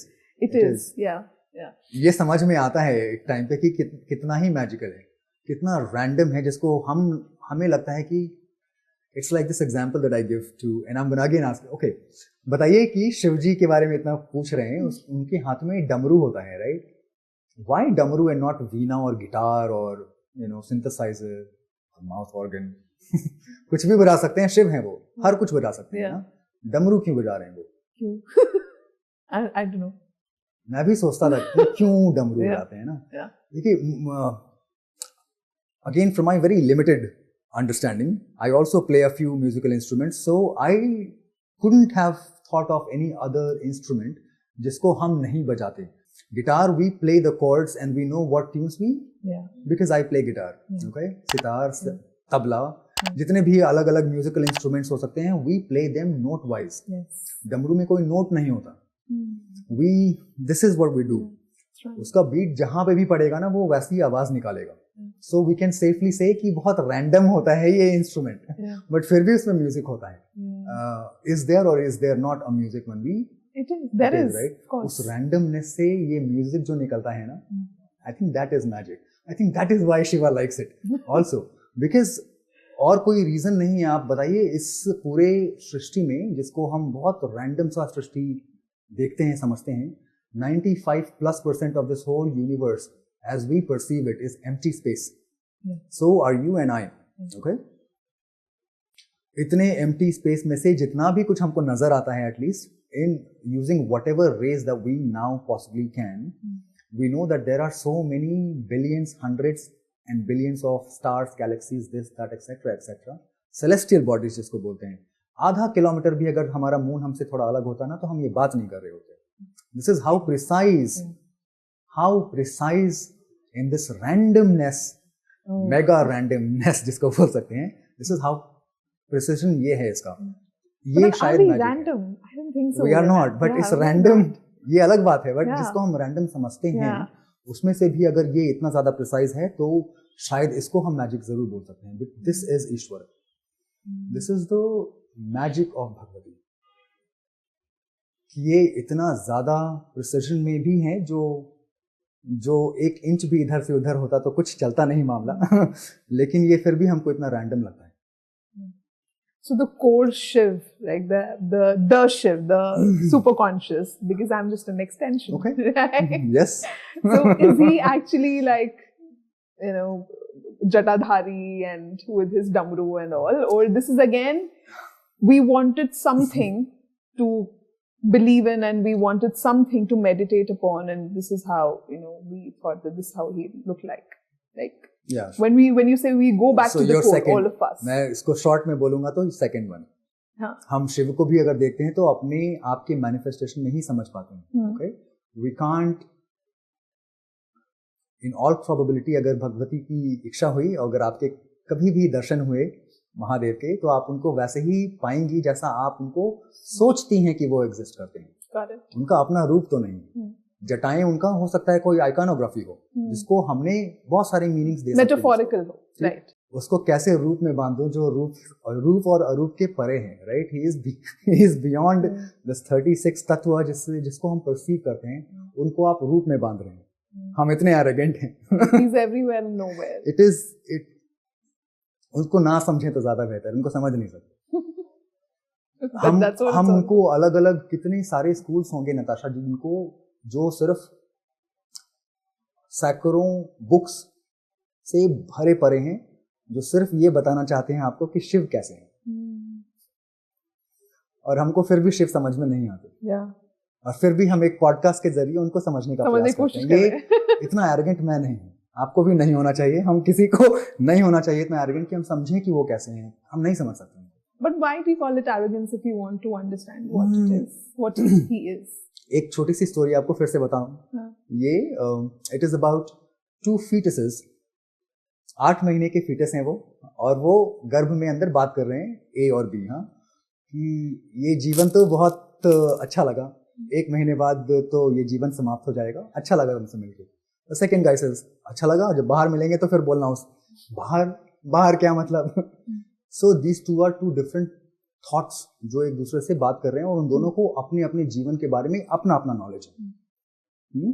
It is. Yeah. ये समझ में आता है एक time पे कि कितना ही magical है, कितना रैंडम है, जिसको हमें लगता है कि it's like this example that I give to and I am gonna again ask. Okay, बताइए कि शिव जी के बारे में इतना पूछ रहे हैं, उनके हाथ में डमरू होता है, राइट? व्हाई डमरू एंड नॉट वीणा और गिटार और सिंथेसाइजर और माउथ ऑर्गन? कुछ भी बजा सकते हैं, शिव हैं वो, हर कुछ बजा सकते हैं ना. डमरू क्यों बजा रहे हैं वो? क्यों? I don't know. मैं भी सोचता था कि क्यों डमरू बजाते हैं ना. देखिए, again from my very limited understanding, I also play a few musical instruments, so I couldn't have thought of any other instrument जिसको हम नहीं बजाते. Guitar, we play the chords and we know what tunes we, because I play guitar. Okay, sitar, tabla, जितने भी अलग अलग musical instruments हो सकते हैं, we play them note wise. डमरू में कोई नोट नहीं होता. This is what we do. उसका बीट जहां पे भी पड़ेगा ना, वो वैसी आवाज निकालेगा. So we can safely say कि बहुत रैंडम होता है ये इंस्ट्रूमेंट, बट फिर भी उसमें म्यूजिक होता है. Is there or is there not a music when we? There is, right? of course. उस रैंडमनेस से ये म्यूजिक जो निकलता है ना, I think that is magic. I think that is why Shiva likes it also, because और कोई reason नहीं है. आप बताइए, इस पूरे सृष्टि में जिसको हम बहुत रैंडम सा सृष्टि देखते हैं, समझते हैं, 95+% of this whole universe as we perceive it is empty space. So are you and I. Okay? इतने empty space में से जितना भी कुछ हमको नजर आता है, at least in using whatever rays that we now possibly can, we know that there are so many billions, hundreds and billions of stars, galaxies, this, that, etc., etc. Celestial bodies जिसको बोलते हैं. आधा kilometre भी अगर हमारा moon हमसे थोड़ा अलग होता ना, तो हम ये बात नहीं कर रहे होते. This is how precise in this randomness, mega randomness जिसको बोल सकते हैं, this is how precision ये है इसका. ये शायद random? I don't think so. We are not, but it's random. ये अलग बात है, बट जिसको हम रैंडम समझते हैं, उसमें से भी अगर ये इतना ज्यादा प्रिसाइज है, तो शायद इसको हम मैजिक जरूर बोल सकते हैं. But this is Ishwar. This is the magic of Bhagwati. ये इतना ज्यादा प्रिसिजन में भी है, जो 1 इंच भी इधर से उधर होता तो कुछ चलता नहीं मामला. लेकिन ये फिर भी हमको इतना रैंडम लगता है. So the core Shiv, like the Shiv, the super conscious, because I'm just an extension. Okay. Right? Yes. So is he actually like, Jatadhari and with his Damru and all, or this is again, we wanted something to believe in and we wanted something to meditate upon, and this is how, we thought that this is how he looked like. Yeah. When you say we go back to the core, all of us. मैं इसको short में बोलूंगा तो second one. हम शिव को भी अगर देखते हैं तो अपने आप के मैनिफेस्टेशन में ही समझ पाते हैं. Okay, we can't, in all probability, अगर भगवती की इच्छा हुई, अगर आपके कभी भी दर्शन हुए महादेव के, तो आप उनको वैसे ही पाएंगी जैसा आप उनको सोचती हैं कि वो एग्जिस्ट करते हैं. उनका अपना रूप तो नहीं. जटाएं उनका हो सकता है कोई आइकॉनोग्राफी हो, जिसको हमने बहुत सारे मीनिंग्स दे सकते हैं. मेटाफोरिकल हो, राइट. उसको कैसे रूप में बांधो जो रूप और अरूप के परे हैं, right. He is beyond this 36 तत्व जिसको हम परसीव करते हैं, उनको आप रूप में बांध रहे हैं. हम इतने एरोगेंट हैं. He is everywhere and nowhere. उनको ना समझें तो ज्यादा बेहतर, उनको समझ नहीं सकते. हम उनको अलग अलग कितने सारे स्कूल्स होंगे नताशा, जिनको जो सिर्फ सैकड़ों बुक्स से भरे पड़े हैं, जो सिर्फ ये बताना चाहते हैं आपको कि शिव कैसे हैं, और हमको फिर भी शिव समझ में नहीं आते। और फिर भी हम एक पॉडकास्ट के जरिए उनको समझने का प्रयास करते हैं। ये इतना एरोगेंट मैं नहीं हूँ, आपको भी नहीं होना चाहिए, हम किसी को नहीं होना चाहिए इतना एरोगेंट कि हम समझें कि वो कैसे हैं। हम नहीं समझ सकते। But why do you call it arrogance if you want to understand what it is, what he is? एक छोटी सी स्टोरी आपको फिर से बताऊं। ये इट इज अबाउट 2 fetuses। 8 महीने के फीटस हैं वो, और वो गर्भ में अंदर बात कर रहे हैं, ए और बी। हाँ, कि ये जीवन तो बहुत अच्छा लगा, 1 महीने बाद तो ये जीवन समाप्त हो जाएगा, अच्छा लगा तुमसे मिलके। तो सेकंड गाय सेज, अच्छा लगा, जब बाहर मिलेंगे तो फिर बोलना उस बाहर क्या मतलब। So these 2 are 2 different thoughts जो एक दूसरे से बात कर रहे हैं, और उन दोनों को अपने अपने जीवन के बारे में अपना अपना नॉलेज है।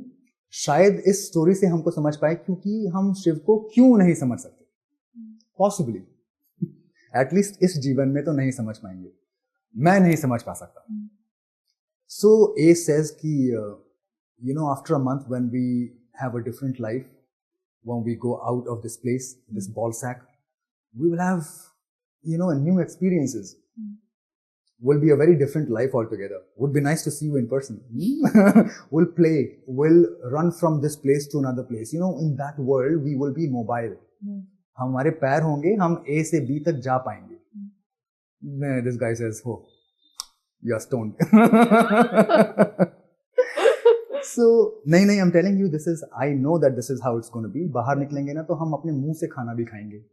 शायद इस स्टोरी से हमको समझ पाए क्योंकि हम शिव को क्यों नहीं समझ सकते। पॉसिबली एटलीस्ट इस जीवन में तो नहीं समझ पाएंगे, मैं नहीं समझ पा सकता। सो ए सेज कि you know, after a month when we have a different life, when we go out of this place, this ball sac, we will have new experiences. Will be a very different life altogether. Would be nice to see you in person. We'll play, we'll run from this place to another place. In that world we will be mobile. हमारे पैर होंगे, हम A से B तक जा पाएंगे। This guy says, oh, you're stoned. So नहीं, I'm telling you, I know that this is how it's going to be. बाहर निकलेंगे ना तो हम अपने मुंह से खाना भी खाएंगे।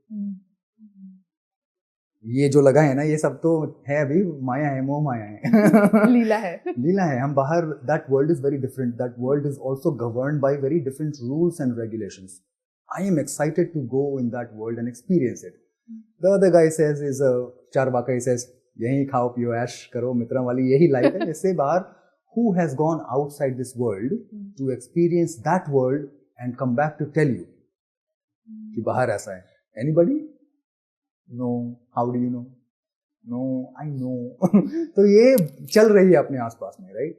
ये जो लगा है ना, ये सब तो है अभी माया है, मोह माया है। लीला है। हम बाहर, that world is very different, that world is also governed by very different rules and regulations. I am excited to go in that world and experience it. The other guy says is Charvaka, he says यही खाओ पियो ऐश करो मित्रों वाली यही life है। इससे बाहर who has gone outside this world to experience that world and come back to tell you कि बाहर ऐसा है? Anybody? No. How do you know? No, I know. तो ये चल रही है अपने आसपास में, right?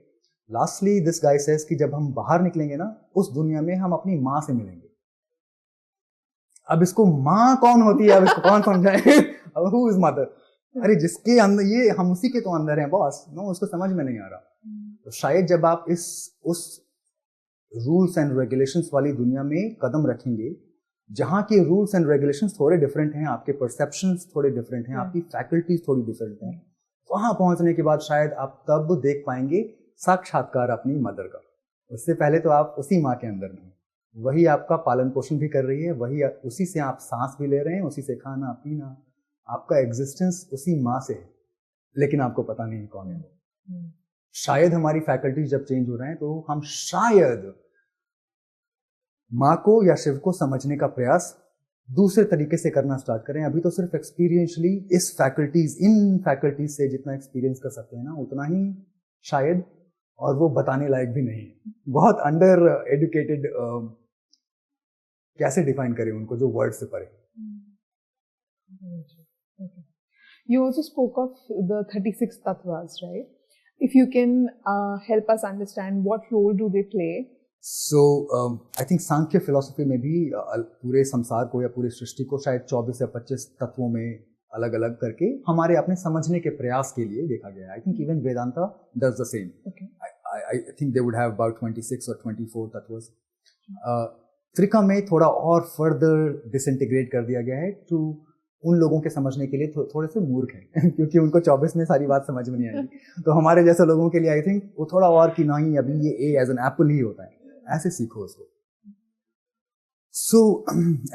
Lastly, this guy says कि जब हम बाहर निकलेंगे ना, उस दुनिया में हम अपनी माँ से मिलेंगे। अब इसको माँ कौन होती है, अब इसको कौन समझाए? अब who is mother? अरे जिसके अंदर, ये हम उसी के तो अंदर हैं बॉस। नो, उसको समझ में नहीं आ रहा। तो शायद जब आप उस रूल्स एंड रेगुलेशंस वाली दुनिया में कदम रखेंगे, जहां के रूल्स एंड रेगुलेशंस थोड़े डिफरेंट हैं, आपके परसेप्शंस थोड़े डिफरेंट हैं, आपकी फैकल्टीज थोड़ी डिफरेंट हैं, वहां पहुंचने के बाद शायद आप तब देख पाएंगे साक्षात्कार अपनी मदर का। उससे पहले तो आप उसी माँ के अंदर में, वही आपका पालन पोषण भी कर रही है, वही उसी से आप सांस भी ले रहे हैं, उसी से खाना पीना, आपका एग्जिस्टेंस उसी माँ से है, लेकिन आपको पता नहीं कौन है वो। शायद हमारी फैकल्टीज जब चेंज हो रहे हैं तो हम शायद माँ को या शिव को समझने का प्रयास दूसरे तरीके से करना स्टार्ट करें। अभी तो सिर्फ एक्सपीरियंशली इन फैकल्टीज से जितना एक्सपीरियंस कर सकते हैं ना, उतना ही शायद, और वो बताने लायक भी नहीं है। बहुत अंडर एजुकेटेड, कैसे डिफाइन करें उनको जो वर्ड से परे। You also spoke of the 36 tattvas, right? If you can help us understand what role do they play? So I think Sankhya philosophy में भी पूरे संसार को या पूरी सृष्टि को शायद 24 या 25 तत्वों में अलग अलग करके हमारे अपने समझने के प्रयास के लिए देखा गया है। I think even Vedanta does the same. Okay. I think they would have about 26 or 24 तत्वस। Trika में थोड़ा और फर्दर डिसइंटीग्रेट कर दिया गया है टू उन लोगों के समझने के लिए थोड़े से मूर्ख हैं क्योंकि उनको 24 में सारी बात समझ में नहीं आएगी। तो हमारे जैसे लोगों के लिए आई थिंक वो थोड़ा और कि नहीं, अभी ये ए एज एन एप्पल ही होता है, ऐसे सीखो उसको। सो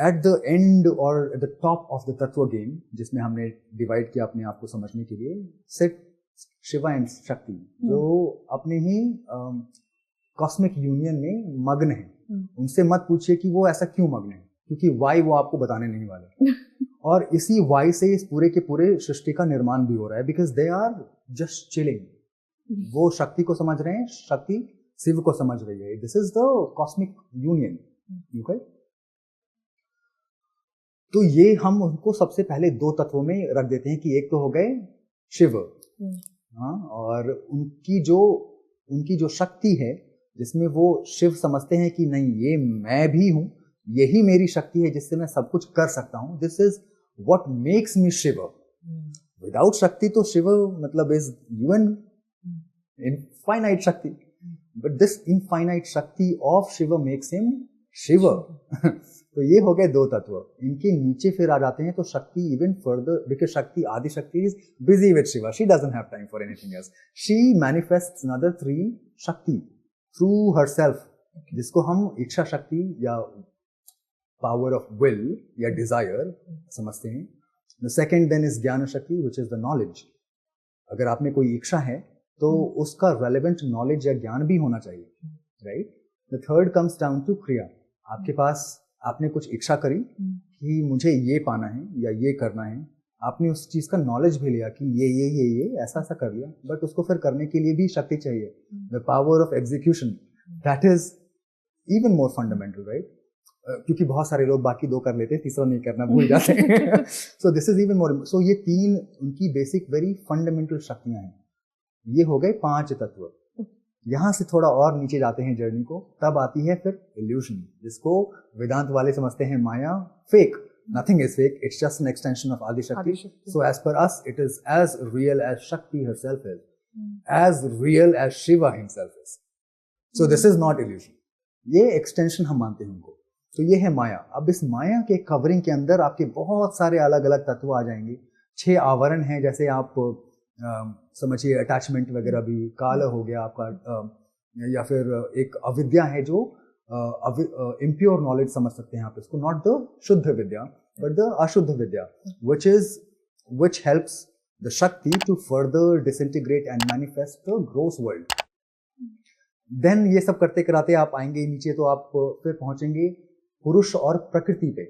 एट द एंड और at the top of the तत्व गेम, जिसमें हमने डिवाइड किया अपने आप को समझने के लिए, सिट शिवा एंड शक्ति, जो अपने ही कॉस्मिक यूनियन में मग्न है। उनसे मत पूछिए कि वो ऐसा क्यों मग्न है, क्योंकि वाई वो आपको बताने नहीं वाले। और इसी वाई से इस पूरे के पूरे सृष्टि का निर्माण भी हो रहा है, because they are just chilling. वो शक्ति को समझ रहे हैं, शक्ति शिव को समझ रही है। This is the cosmic union. Okay, तो ये हम उनको सबसे पहले 2 तत्वों में रख देते हैं कि एक तो हो गए शिव हाँ, और उनकी जो शक्ति है, जिसमें वो शिव समझते हैं कि नहीं, ये मैं भी हूँ, यही मेरी शक्ति है जिससे मैं सब कुछ कर सकता हूँ. This is what makes me Shiv. Without Shakti तो शिव मतलब is UN infinite Shakti, but this infinite Shakti of Shiv makes him Shiv. तो ये हो गए दो तत्व. इनके नीचे फिर आ जाते हैं तो शक्ति इवन फर्दर, बिकॉज शक्ति, आदि शक्ति is busy with Shiva. She doesn't have time for anything else. She manifests another 3 शक्ति थ्रू हरसेल्फ, जिसको हम इच्छा शक्ति या पावर ऑफ विल या डिजायर समझते हैं. द सेकेंड देन इज ज्ञान शक्ति, विच इज द नॉलेज. अगर आप में कोई इच्छा है तो उसका रेलेवेंट नॉलेज या ज्ञान भी होना चाहिए, right. The third comes down to क्रिया. आपके पास, आपने कुछ इच्छा करी कि मुझे ये पाना है या ये करना है, आपने उस चीज का नॉलेज भी लिया कि ये ऐसा ऐसा कर लिया, बट उसको फिर करने के लिए भी शक्ति चाहिए. The power of execution, that is even more fundamental, right. क्योंकि बहुत सारे लोग बाकी 2 कर लेते हैं, तीसरा नहीं करना भूल जाते हैं. So this is even more. So ये 3 उनकी बेसिक वेरी फंडामेंटल शक्तियां हैं. ये हो गए 5 तत्व. यहां से थोड़ा और नीचे जाते हैं जर्नी को, तब आती है फिर इल्यूशन, जिसको वेदांत वाले समझते हैं माया, fake. Nothing is fake, it's just an extension of Adi Shakti. So as per us it is as real as Shakti herself is, as real as Shiva himself is. So this is not illusion. ये extension हम मानते हैं उनको. तो ये है माया. अब इस माया के कवरिंग के अंदर आपके बहुत सारे अलग अलग तत्व आ जाएंगे. 6 आवरण हैं, जैसे आप समझिए अटैचमेंट वगैरह भी, काल हो गया आपका, या फिर एक अविद्या है जो इम्प्योर नॉलेज समझ सकते हैं आप इसको, नॉट द शुद्ध विद्या बट द अशुद्ध विद्या, which helps the Shakti to further disintegrate and manifest the gross world. Then ये सब करते कराते आप आएंगे नीचे, तो आप फिर पहुंचेंगे पुरुष और प्रकृति पे.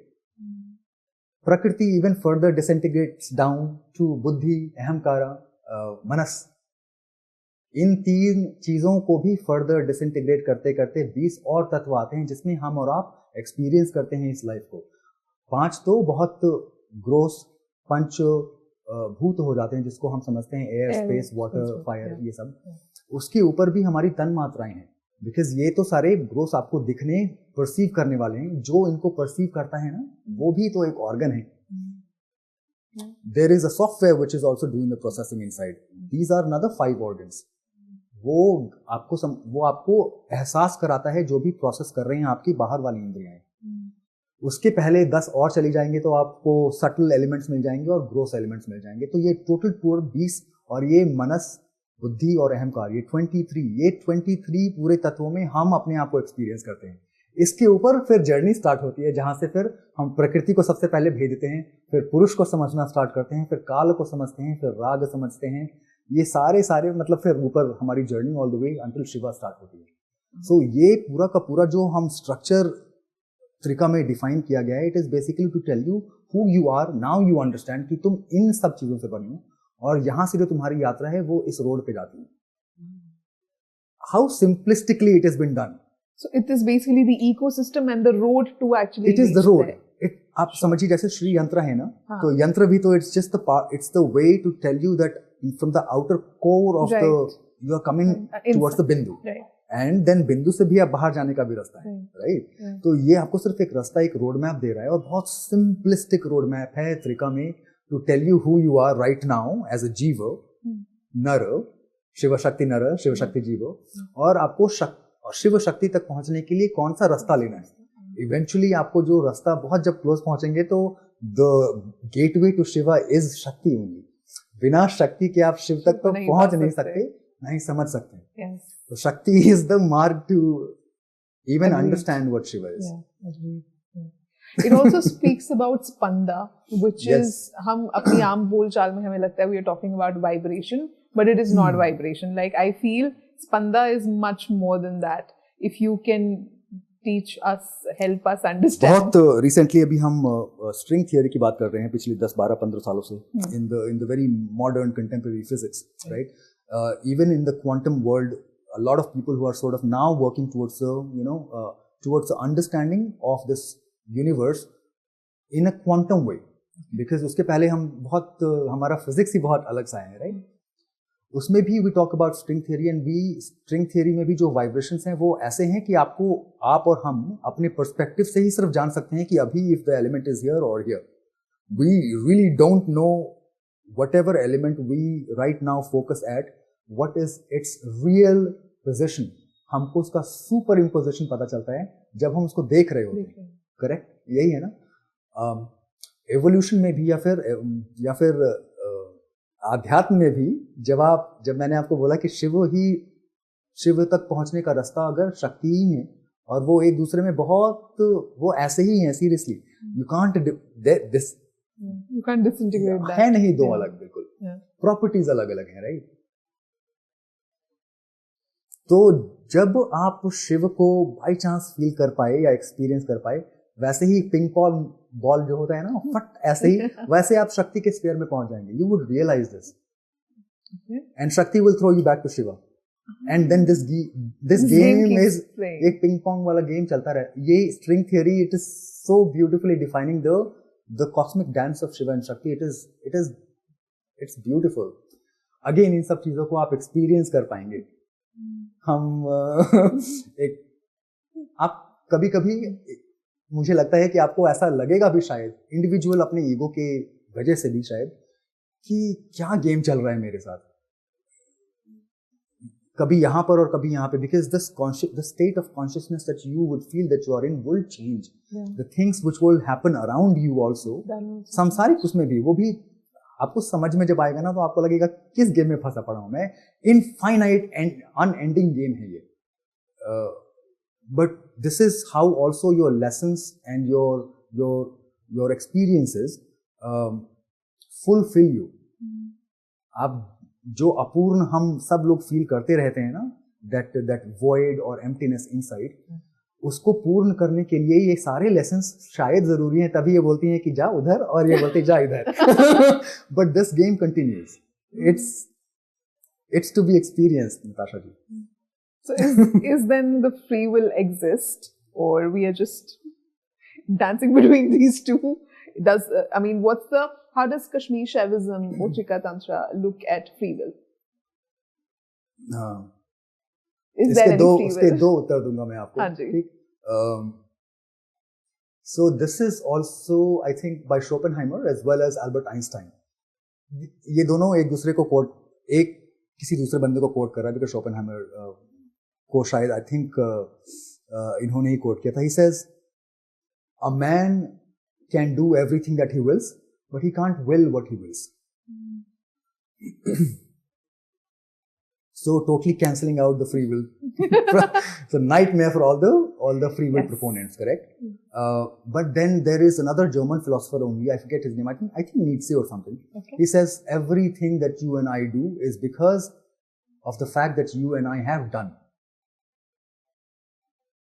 प्रकृति even further disintegrates down to बुद्धि, अहंकारा, मनस. इन 3 चीजों को भी फर्दर डिसइंटीग्रेट करते करते 20 और तत्व आते हैं, जिसमें हम और आप एक्सपीरियंस करते हैं इस लाइफ को. 5 तो बहुत ग्रोस पंच भूत हो जाते हैं, जिसको हम समझते हैं एयर, स्पेस, वाटर, फायर, ये सब. उसके ऊपर भी हमारी तन मात्राएं हैं, बिकॉज ये तो सारे ग्रोस आपको दिखने, परसीव करने वाले हैं. जो इनको परसीव करता है ना, वो भी तो एक ऑर्गन है. There is a software which is also doing the processing inside. These are another 5 organs. वो आपको एहसास कराता है जो भी प्रोसेस कर रहे हैं आपकी बाहर वाली इंद्रियां. उसके पहले 10 और चली जाएंगे तो आपको सटल एलिमेंट्स मिल जाएंगे और ग्रोस एलिमेंट्स मिल जाएंगे. तो ये टोटल 20, और ये मनस, बुद्धि और अहंकार, ये 23 पूरे तत्वों में हम अपने आप को एक्सपीरियंस करते हैं. इसके ऊपर फिर जर्नी स्टार्ट होती है, जहां से फिर हम प्रकृति को सबसे पहले भेजते हैं, फिर पुरुष को समझना स्टार्ट करते हैं, फिर काल को समझते हैं, फिर राग समझते हैं. ये सारे मतलब फिर ऊपर हमारी journey all the way until Shiva start होती है. सो ये पूरा का पूरा जो हम स्ट्रक्चर त्रिका में डिफाइन किया गया है, it is basically to tell you who you are. Now you understand कि तुम इन सब चीजों से बने हो, और यहां से जो तुम्हारी यात्रा है वो इस रोड पे जाती है. How simplistically it is been done. So it is basically the ecosystem and the road to actually. It is the road. आप समझिए जैसे श्री यंत्र है ना, तो यंत्र भी तो it's just the part, it's the way to tell you that from the outer core of the you are coming towards the bindu, and then बिंदु से भी आप बाहर जाने का भी रास्ता है, right? तो ये आपको सिर्फ एक रास्ता, एक रोड मैप दे रहा है, और बहुत सिंपलिस्टिक रोड मैप है त्रिका में, to tell you who you are right now as a जीव, नर, शिव शक्ति नर, शिव शक्ति जीव, और आपको और शिव शक्ति तक पहुंचने के लिए कौन सा रास्ता लेना है. इवेंचुअली आपको जो रास्ता, बहुत जब क्लोज पहुंचेंगे तो the gateway to Shiva is Shakti only. बिना शक्ति के आप शिव तक तो पहुंच नहीं सकते, नहीं समझ सकते. तो शक्ति इज द मार्ग to even understand what Shiva is. It also speaks about spanda, which is, हम अपनी आम बोलचाल में हमें लगता है we are talking about vibration, but it is not vibration. Like I feel spanda is much more than that. If you can teach us, help us understand. बहुत recently अभी हम स्ट्रिंग थियरी की बात कर रहे हैं, पिछले 10, 12, 15 सालों से, in the very modern contemporary physics, right. Even in the quantum world, a lot of people who are sort of now working towards towards the understanding of this universe in a quantum way, because उसके पहले हम बहुत, हमारा physics ही बहुत अलग सा है, right. उसमें भी we talk about string theory and string theory में भी जो वाइब्रेशंस हैं वो ऐसे हैं कि आप और हम अपने पर्सपेक्टिव से ही सिर्फ जान सकते हैं कि अभी if the element is here और here, we really don't know whatever element we right now focus at, what is its real position. हमको उसका सुपर इम्पोजिशन पता चलता है जब हम उसको देख रहे होते हैं. करेक्ट, यही है ना. एवोल्यूशन में भी या फिर आध्यात्म में भी जब मैंने आपको बोला कि शिव तक पहुंचने का रास्ता अगर शक्ति ही है और वो एक दूसरे में बहुत वो ऐसे ही है, seriously you can't disintegrate that. है नहीं दो अलग, बिल्कुल प्रॉपर्टीज अलग अलग है, राइट. तो जब आप शिव को बाई चांस फील कर पाए या एक्सपीरियंस कर पाए, वैसे ही पिंग बॉल जो होता है ना, फट ऐसे ही वैसे आप शक्ति के स्फीयर में पहुंच जाएंगे. You would realise this and Shakti will throw you back to Shiva and then this game is एक पिंग पोंग वाला गेम चलता रहे. ये string theory, it is so beautifully defining the cosmic dance of Shiva and Shakti. It's beautiful. Again, इन सब चीजों को आप experience कर पाएंगे. आप कभी मुझे लगता है कि आपको ऐसा लगेगा भी शायद, इंडिविजुअल अपने ईगो के वजह से भी शायद, कि क्या गेम चल रहा है मेरे साथ, कभी यहाँ पर और कभी यहाँ पे, because the state of consciousness that you would feel that you are in will change. The things which will happen around you also, सांसारिक उसमें भी, वो भी आपको समझ में जब आएगा ना, तो आपको लगेगा किस गेम में फंसा पड़ा हूं मैं. इनफाइनाइट एंड अनएंडिंग गेम है ये. But this is how also your lessons and your experiences fulfill you. आप जो अपूर्ण हम सब लोग फील करते रहते हैं ना, that void और emptiness inside, उसको पूर्ण करने के लिए ये सारे lessons शायद जरूरी हैं. तभी ये बोलती हैं कि जा उधर और ये बोलती जा इधर. But this game continues. It's to be experienced, Natasha ji. So is then the free will exist, or we are just dancing between these two? How does Kashmir Shaivism or Chika Tantra look at free will? Is there any free will? इसके दो उत्तर दूंगा मैं आपको. हाँ जी. ठीक. So this is also, I think, by Schopenhauer as well as Albert Einstein. ये दोनों एक दूसरे को एक किसी दूसरे बंदे को कोट कर रहा है, because Schopenhauer को शायद I think इन्होंने ही कोट किया था. He says, a man can do everything that he wills, but he can't will what he wills. So totally cancelling out the free will. It's a nightmare for all the free will proponents, correct? But then there is another German philosopher only, I forget his name, I think Nietzsche or something. Okay. He says everything that you and I do is because of the fact that you and I have done.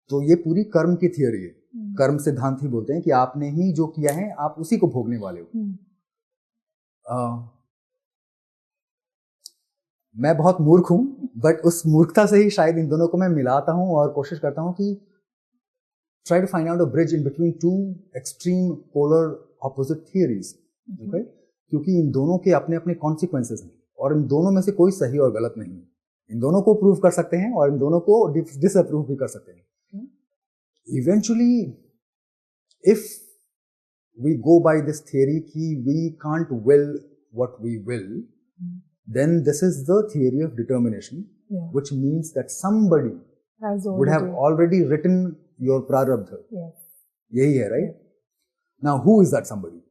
तो ये पूरी कर्म की theory है. कर्म सिद्धांत ही बोलते हैं कि आपने ही जो किया है आप उसी को भोगने वाले हो. मैं बहुत मूर्ख हूं, बट उस मूर्खता से ही शायद इन दोनों को मैं मिलाता हूं और कोशिश करता हूं कि try to find out a bridge in between two extreme polar opposite theories. Okay? क्योंकि इन दोनों के अपने अपने consequences हैं और इन दोनों में से कोई सही और गलत नहीं है. इन दोनों को प्रूव कर सकते हैं और इन दोनों को डिसअप्रूव भी कर सकते हैं. Eventually, if we go by this theory कि we can't will what we will, then this is the theory of determination, which means that somebody would have already written your prarabdha. यही है, right? Now, who is that somebody?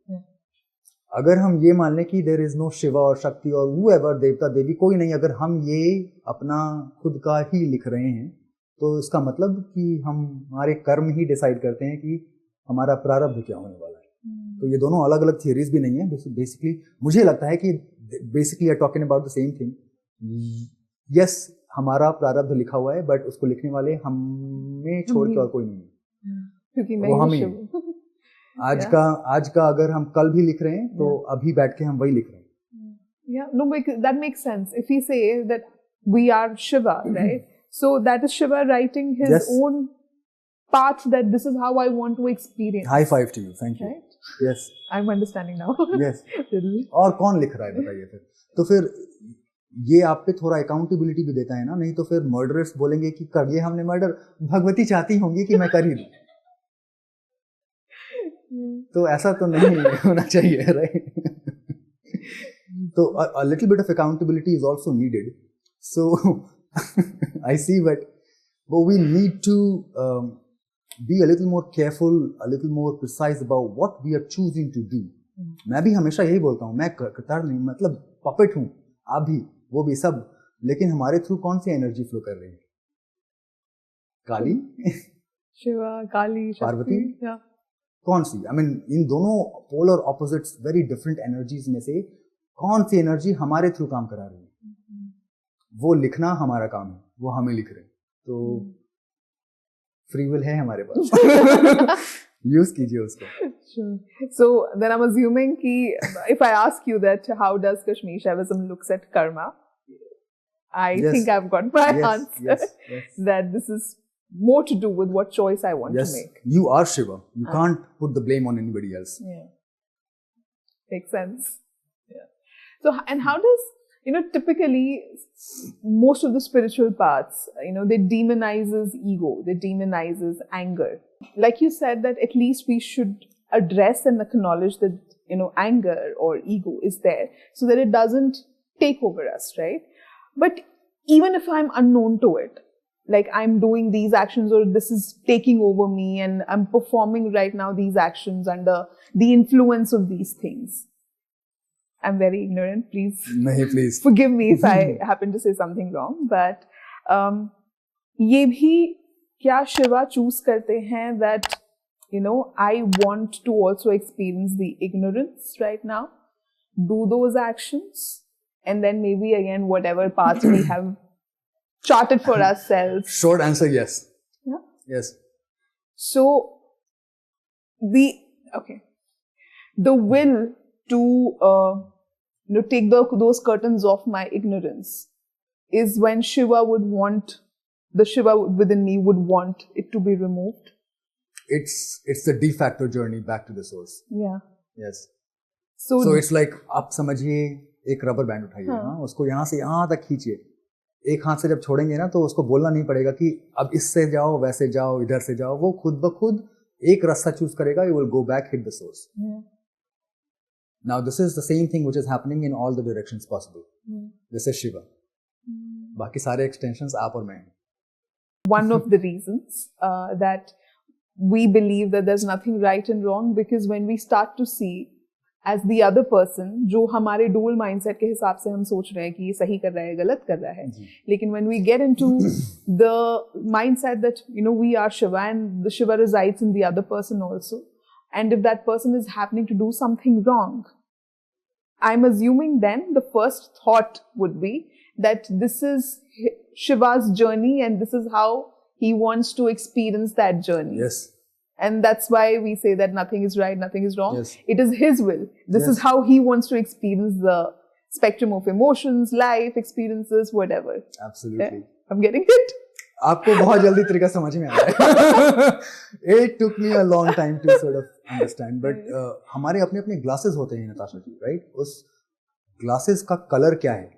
अगर हम ये मान लें कि there is no Shiva और शक्ति और whoever, देवता देवी कोई नहीं, अगर हम ये अपना खुद का ही लिख रहे हैं, तो इसका मतलब कि हम हमारे कर्म ही डिसाइड करते हैं कि हमारा प्रारब्ध क्या होने वाला है. तो ये दोनों अलग अलग थियरीज भी नहीं है. बेसिकली मुझे लगता है कि basically are talking about the same thing. Yes, हमारा प्रारब्ध लिखा हुआ है, बट उसको लिखने वाले हमें छोड़ के और कोई नहीं है, वो हम ही हैं. आज का अगर हम कल भी लिख रहे हैं तो अभी बैठ के हम वही लिख रहे हैं. Yeah, no, that makes sense. If we say that we are Shiva, right? So that is Shiva writing his own path, that this is how I want to experience. High five to you. Thank you. Right? Yes. I'm understanding now. Yes. और कौन लिख रहा है बताइए फिर. तो फिर ये आप पे थोड़ा अकाउंटेबिलिटी भी देता है ना, नहीं तो फिर मर्डरर्स बोलेंगे कि कर लिया हमने मर्डर, भगवती चाहती होंगी कि मैं कर ही दूं। तो ऐसा तो नहीं होना चाहिए, राइट? तो a little bit of accountability is also needed. So I see, but we need to be a little more careful, a little more precise about what we are choosing to do. मैं भी हमेशा यही बोलता हूँ, मैं कतार नहीं, मतलब पपेट हूँ, आप भी, वो भी सब, लेकिन हमारे थ्रू कौन सी एनर्जी फ्लो कर रही है? काली, शिवा, काली, पार्वती, yeah. कौन सी? I mean, इन दोनों polar opposites, very different energies में से कौन सी एनर्जी हमारे थ्रू काम करा रही है? वो लिखना हमारा काम है, वो हमें लिख रहे हैं, तो फ्री विल है हमारे पास, यूज कीजिए उसको। Sure. So then I'm assuming कि if I ask you that how does Kashmir Shaivism looks at karma, I think I've got my answer. Yes. That this is more to do with what choice I want to make. You are Shiva. You can't put the blame on anybody else. Yeah. Makes sense. Yeah. So, and how does, typically most of the spiritual paths, they demonizes ego, they demonizes anger. Like you said that at least we should address and acknowledge that, anger or ego is there so that it doesn't take over us, right? But even if I'm unknown to it, like I'm doing these actions or this is taking over me and I'm performing right now these actions under the influence of these things. I'm very ignorant, please forgive me if I happen to say something wrong, but ये भी क्या Shiva choose करते हैं that I want to also experience the ignorance right now, do those actions, and then maybe again whatever path we have charted for ourselves. Short answer, yes. Yeah. Yes. So the will to take those curtains off my ignorance is when the Shiva within me would want it to be removed. It's the de facto journey back to the source. Yeah. Yes. So it's like आप समझिए एक rubber band उठाइए, हाँ, उसको यहाँ से यहाँ तक खींचिए, एक हाथ से जब छोड़ेंगे ना तो उसको बोलना नहीं पड़ेगा कि अब इससे जाओ, वैसे जाओ, इधर से जाओ, वो खुद ब खुद एक रास्ता चूज करेगा, you will go back, hit the source. Yeah. Now this is the same thing which is happening in all the directions possible. This is Shiva. बाकी सारे extensions आप और मैं हैं. One of the reasons that we believe that there's nothing right and wrong, because when we start to see as the other person, जो हमारे dual mindset के हिसाब से हम सोच रहे हैं कि ये सही कर रहा है, गलत कर रहा है, लेकिन when we get into the mindset that we are Shiva and the Shiva resides in the other person also, and if that person is happening to do something wrong, I'm assuming then the first thought would be that this is Shiva's journey and this is how he wants to experience that journey. Yes. And that's why we say that nothing is right, nothing is wrong. Yes. It is his will. This is how he wants to experience the spectrum of emotions, life, experiences, whatever. Absolutely. Yeah? I'm getting it? आपको बहुत जल्दी तरीका समझ में आ रहा है. It took me a long time to sort of understand, but हमारे अपने अपने glasses होते हैं नताशा जी, right? उस glasses का color क्या है,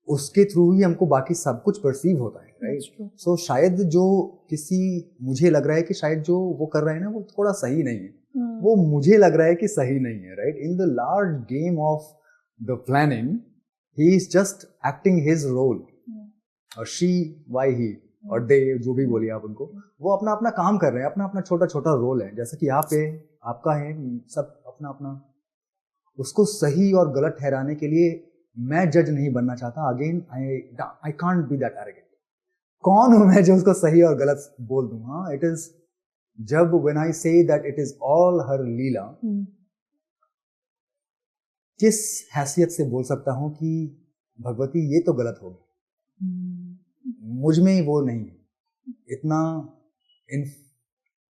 उसके थ्रू ही हमको बाकी सब कुछ परसीव होता है, राइट? सो शायद जो मुझे लग रहा है कि शायद जो वो कर रहा है ना वो थोड़ा सही नहीं है, वो मुझे लग रहा है कि सही नहीं है, right? In the large game of the planning he is just acting his role, और शी, वाई ही और दे, जो भी बोलिए आप उनको, वो अपना अपना काम कर रहे हैं, अपना अपना छोटा छोटा रोल है, जैसा कि आप है, आपका है, सब अपना अपना. उसको सही और गलत ठहराने के लिए मैं जज नहीं बनना चाहता. Again I can't be that arrogant. कौन हूं मैं जो उसको सही और गलत बोल दूं? हाँ, इट इज जब when I say that it is all her लीला, किस हैसियत से बोल सकता हूं कि भगवती ये तो गलत हो गया, मुझ में वो नहीं है,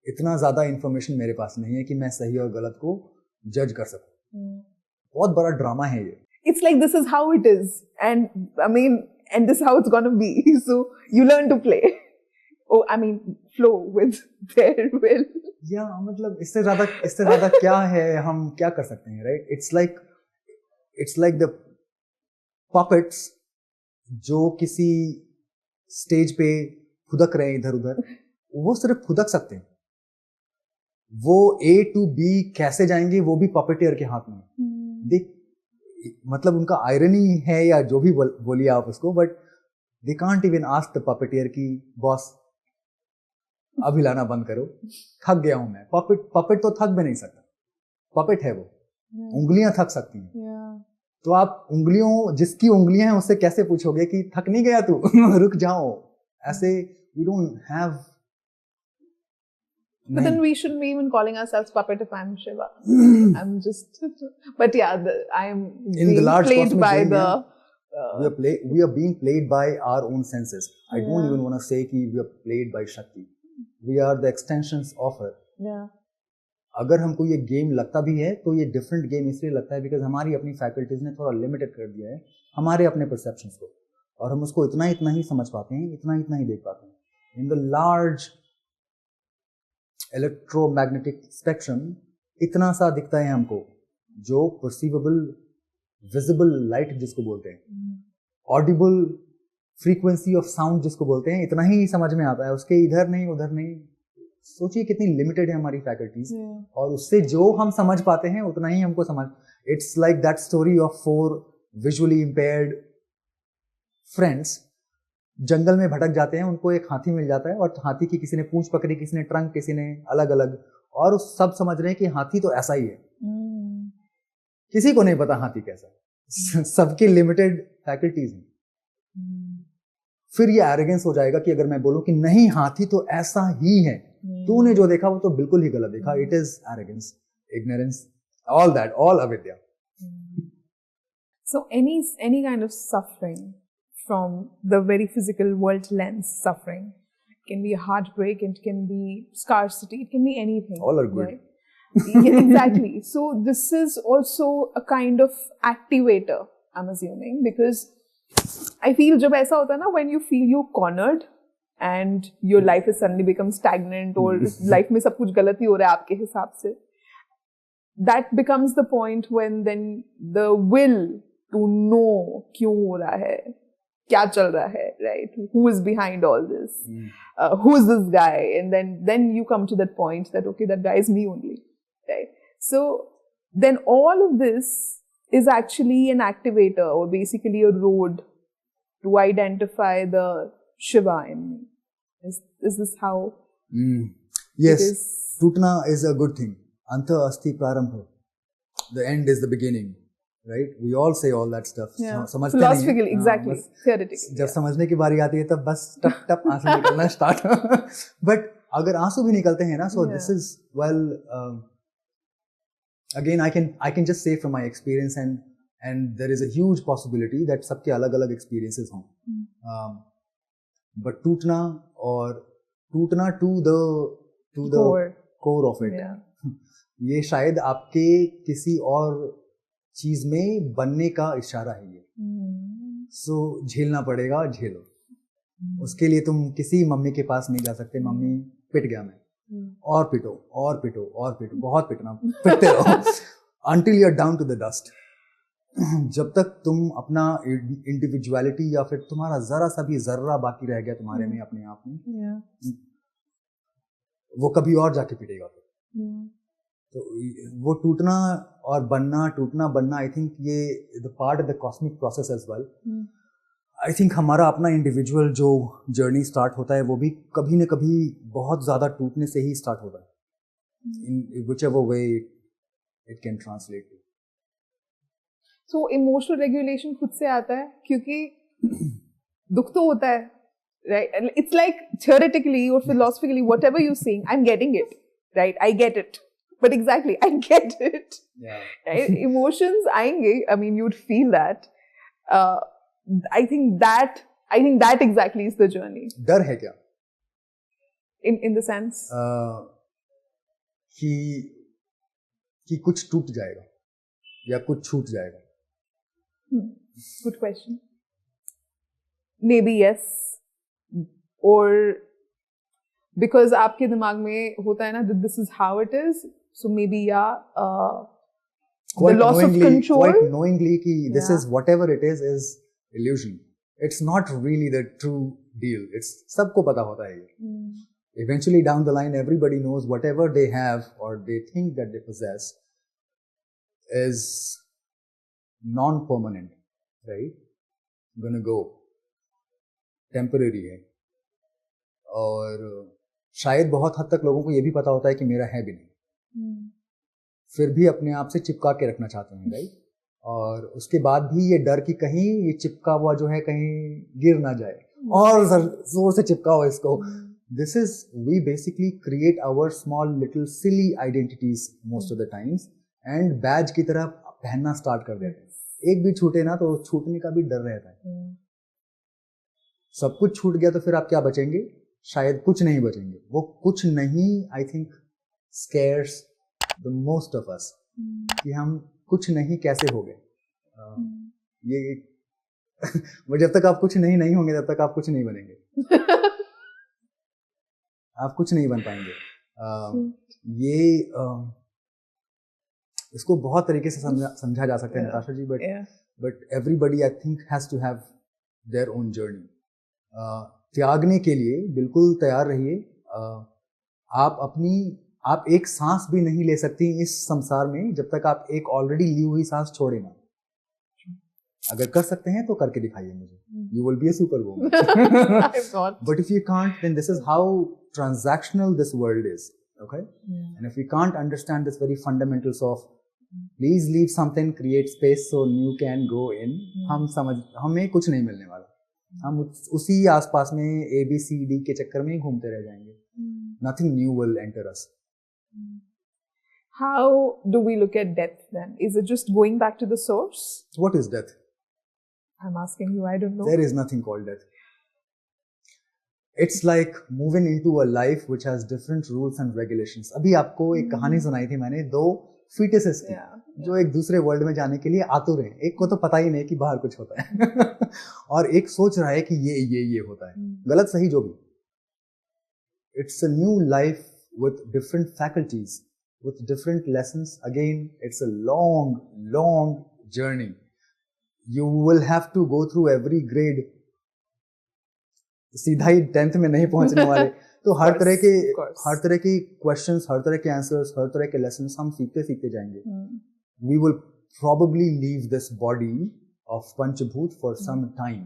इतना ज्यादा इंफॉर्मेशन मेरे पास नहीं है कि मैं सही और गलत को जज कर सकूं. बहुत बड़ा ड्रामा है ये. It's like this is how it is, and I mean, and this is how it's gonna be. So you learn to play. Oh, I mean, flow with their will. Yeah, मतलब इससे ज़्यादा क्या है, हम क्या कर सकते हैं, right? It's like the puppets जो किसी स्टेज पे फुदक रहे हैं इधर उधर, वो सिर्फ फुदक सकते हैं, वो A to B कैसे जाएंगे वो भी पपेटियर के हाथ में है। देख, मतलब उनका आयरनी है या जो भी बोलिए आप उसको, but they can't even ask the puppeteer की बॉस अब हिलाना बंद करो, थक गया हूं मैं। पपेट तो थक भी नहीं सकता, पपेट है वो, उंगलियां थक सकती हैं। तो आप उंगलियों, जिसकी उंगलियां हैं उससे कैसे पूछोगे कि थक नहीं गया तू रुक जाओ, ऐसे we don't have. But then we shouldn't be even calling ourselves puppet if I'm Shiva. I'm just, but yeah, I'm in the large played by game, the. We are being played by our own senses. I don't Yeah. even want to say कि we are played by Shakti. We are the extensions of her. Yeah. अगर हमको ये game लगता भी है तो ये different game इसलिए लगता है बिकॉज हमारी अपनी फैकल्टीज ने थोड़ा लिमिटेड कर दिया है हमारे अपने परसेप्शंस को, और हम उसको इतना ही समझ पाते हैं, इतना ही देख पाते हैं। इन द लार्ज इलेक्ट्रोमैग्नेटिक स्पेक्ट्रम इतना सा दिखता है हमको, जो परसीवेबल विजिबल लाइट जिसको बोलते हैं, ऑडिबल फ्रीक्वेंसी ऑफ साउंड जिसको बोलते हैं, इतना ही समझ में आता है, उसके इधर नहीं उधर नहीं। सोचिए कितनी लिमिटेड है हमारी फैकल्टीज, और उससे जो हम समझ पाते हैं उतना ही हमको समझ। It's like that story of 4 visually impaired friends, जंगल में भटक जाते हैं, उनको एक हाथी मिल जाता है, और हाथी की किसी ने पूंछ पकड़ी, किसी ने ट्रंक, किसी ने अलग अलग, और सब समझ रहे हैं कि हाथी तो ऐसा ही है। किसी को नहीं पता हाथी कैसा, सबकी लिमिटेड फैकल्टीज हैं। फिर ये एरोगेंस हो जाएगा कि अगर मैं बोलूं कि नहीं हाथी तो ऐसा ही है, तूने जो देखा वो तो बिल्कुल ही गलत देखा। It is arrogance, ignorance, all that, all अविद्या। So any kind of suffering from the very physical world lens, suffering, it can be a heartbreak, it can be scarcity, it can be anything. All are good. Right? Yeah, exactly. So this is also a kind of activator, I'm assuming, because I feel जब ऐसा होता है ना, when you feel you're cornered and your life has suddenly become stagnant, or life में सब कुछ गलत ही हो रहा है आपके हिसाब से, that becomes the point when then the will to know क्यों हो रहा है, क्या चल रहा है, right? Who is behind all this? Who is this guy? And then you come to that point that okay, that guy is me only, right? So then all of this is actually an activator, or basically a road to identify the Shiva in me. Is this how? Yes. Tutna is a good thing. Anta asti prarambha. The end is the beginning. Right? We all say all that stuff. Yeah. समझते Philosophically, नहीं हैं। exactly. Theoretically. जब समझने की बारी आती है तब बस टप टप आंसू निकलना स्टार्ट। बट अगर आंसू भी निकलते हैं ना, so this is, well, again I can just say from my experience, and there is a huge possibility that सबके अलग अलग experiences हों, but टूटना to the core of it, ये शायद आपके किसी और चीज में बनने का इशारा है ये। सो झेलना पड़ेगा, झेलो। उसके लिए तुम किसी मम्मी के पास नहीं जा सकते, मम्मी पिट गया मैं, और पिटो और पिटो और पिटो, बहुत पिटना, पिटते रहो until you're down to the dust। जब तक तुम अपना इंडिविजुअलिटी या फिर तुम्हारा जरा सा भी जर्रा बाकी रह गया तुम्हारे में, अपने आप में, वो कभी और जाके पिटेगा। तो वो टूटना और बनना, टूटना बनना, आई थिंक ये the part of the cosmic process as well. I think हमारा अपना इंडिविजुअल जो जर्नी स्टार्ट होता है वो भी कभी न कभी बहुत ज्यादा टूटने से ही स्टार्ट होता है, in whichever way it can translate to. So emotional regulation खुद से आता है, क्योंकि दुख तो होता है, राइट? इट्स लाइक थियोरेटिकली और philosophically whatever you saying, I am getting it, right? I get it, but exactly, I get it. Yeah. Right? Emotions आएंगे, I mean, you'd feel that. I think that exactly is the journey. डर है क्या? In the sense? कि कुछ टूट जाएगा या कुछ छूट जाएगा। Good question. Maybe yes, or because आपके दिमाग में होता है ना that this is how it is. So maybe the loss of control. Quite knowingly कि this is whatever it is illusion. It's not really the true deal. It's सबको पता होता है ये. Eventually down the line, everybody knows whatever they have or they think that they possess is non-permanent, right? Gonna go. Temporary है. और शायद बहुत हद तक लोगों को ये भी पता होता है कि मेरा है भी नहीं. फिर भी अपने आप से चिपका के रखना चाहते हैं, राइट? और उसके बाद भी ये डर कि कहीं ये चिपका हुआ जो है कहीं गिर ना जाए और जोर से चिपकाओ इसको. This is, we basically create our small little silly identities most of the times and badge की तरह पहनना स्टार्ट कर देते हैं. एक भी छूटे ना तो छूटने का भी डर रहता है. सब कुछ छूट गया तो फिर आप क्या बचेंगे? शायद कुछ नहीं बचेंगे. वो कुछ नहीं, I think scares the most of us कि हम कुछ नहीं कैसे हो गए. ये वो जब तक आप कुछ नहीं होंगे तब तक आप कुछ नहीं बनेंगे. आप कुछ नहीं बन पाएंगे. ये इसको बहुत तरीके से समझा जा सकता है Natasha ji, but everybody I think has to have their own journey. त्यागने के लिए बिल्कुल तैयार रहिए. आप एक सांस भी नहीं ले सकती इस संसार में जब तक आप एक ऑलरेडी ली हुई सांस छोड़े ना. अगर कर सकते हैं तो करके दिखाइए मुझे. You will be a superwoman. But if you can't, then this is how transactional this world is. Okay? And if we can't understand this very fundamentals of please leave something, create space so new can go in, हमें कुछ नहीं मिलने वाला. हम उसी आसपास में ABCD के चक्कर में ही घूमते रह जाएंगे. Nothing new will enter us. How do we look at death then? Is it just going back to the source? What is death? I'm asking you, I don't know. There is nothing called death. It's like moving into a life which has different rules and regulations. अभी आपको एक कहानी सुनाई थी मैंने, 2 fetuses की, जो एक दूसरे वर्ल्ड में जाने के लिए आतुर हैं. एक को तो पता ही नहीं कि बाहर कुछ होता है और एक सोच रहा है कि ये होता है. गलत सही जो भी. It's a new life with different faculties, with different lessons. Again, it's a long journey. You will have to go through every grade. सीधा ही 10th में नहीं पहुंचने वाले. तो हर तरह की क्वेश्चंस, हर तरह के आंसर्स, हर तरह के लेसन्स हम सीखते जाएंगे. We will probably leave this body of Panchabhut for some time.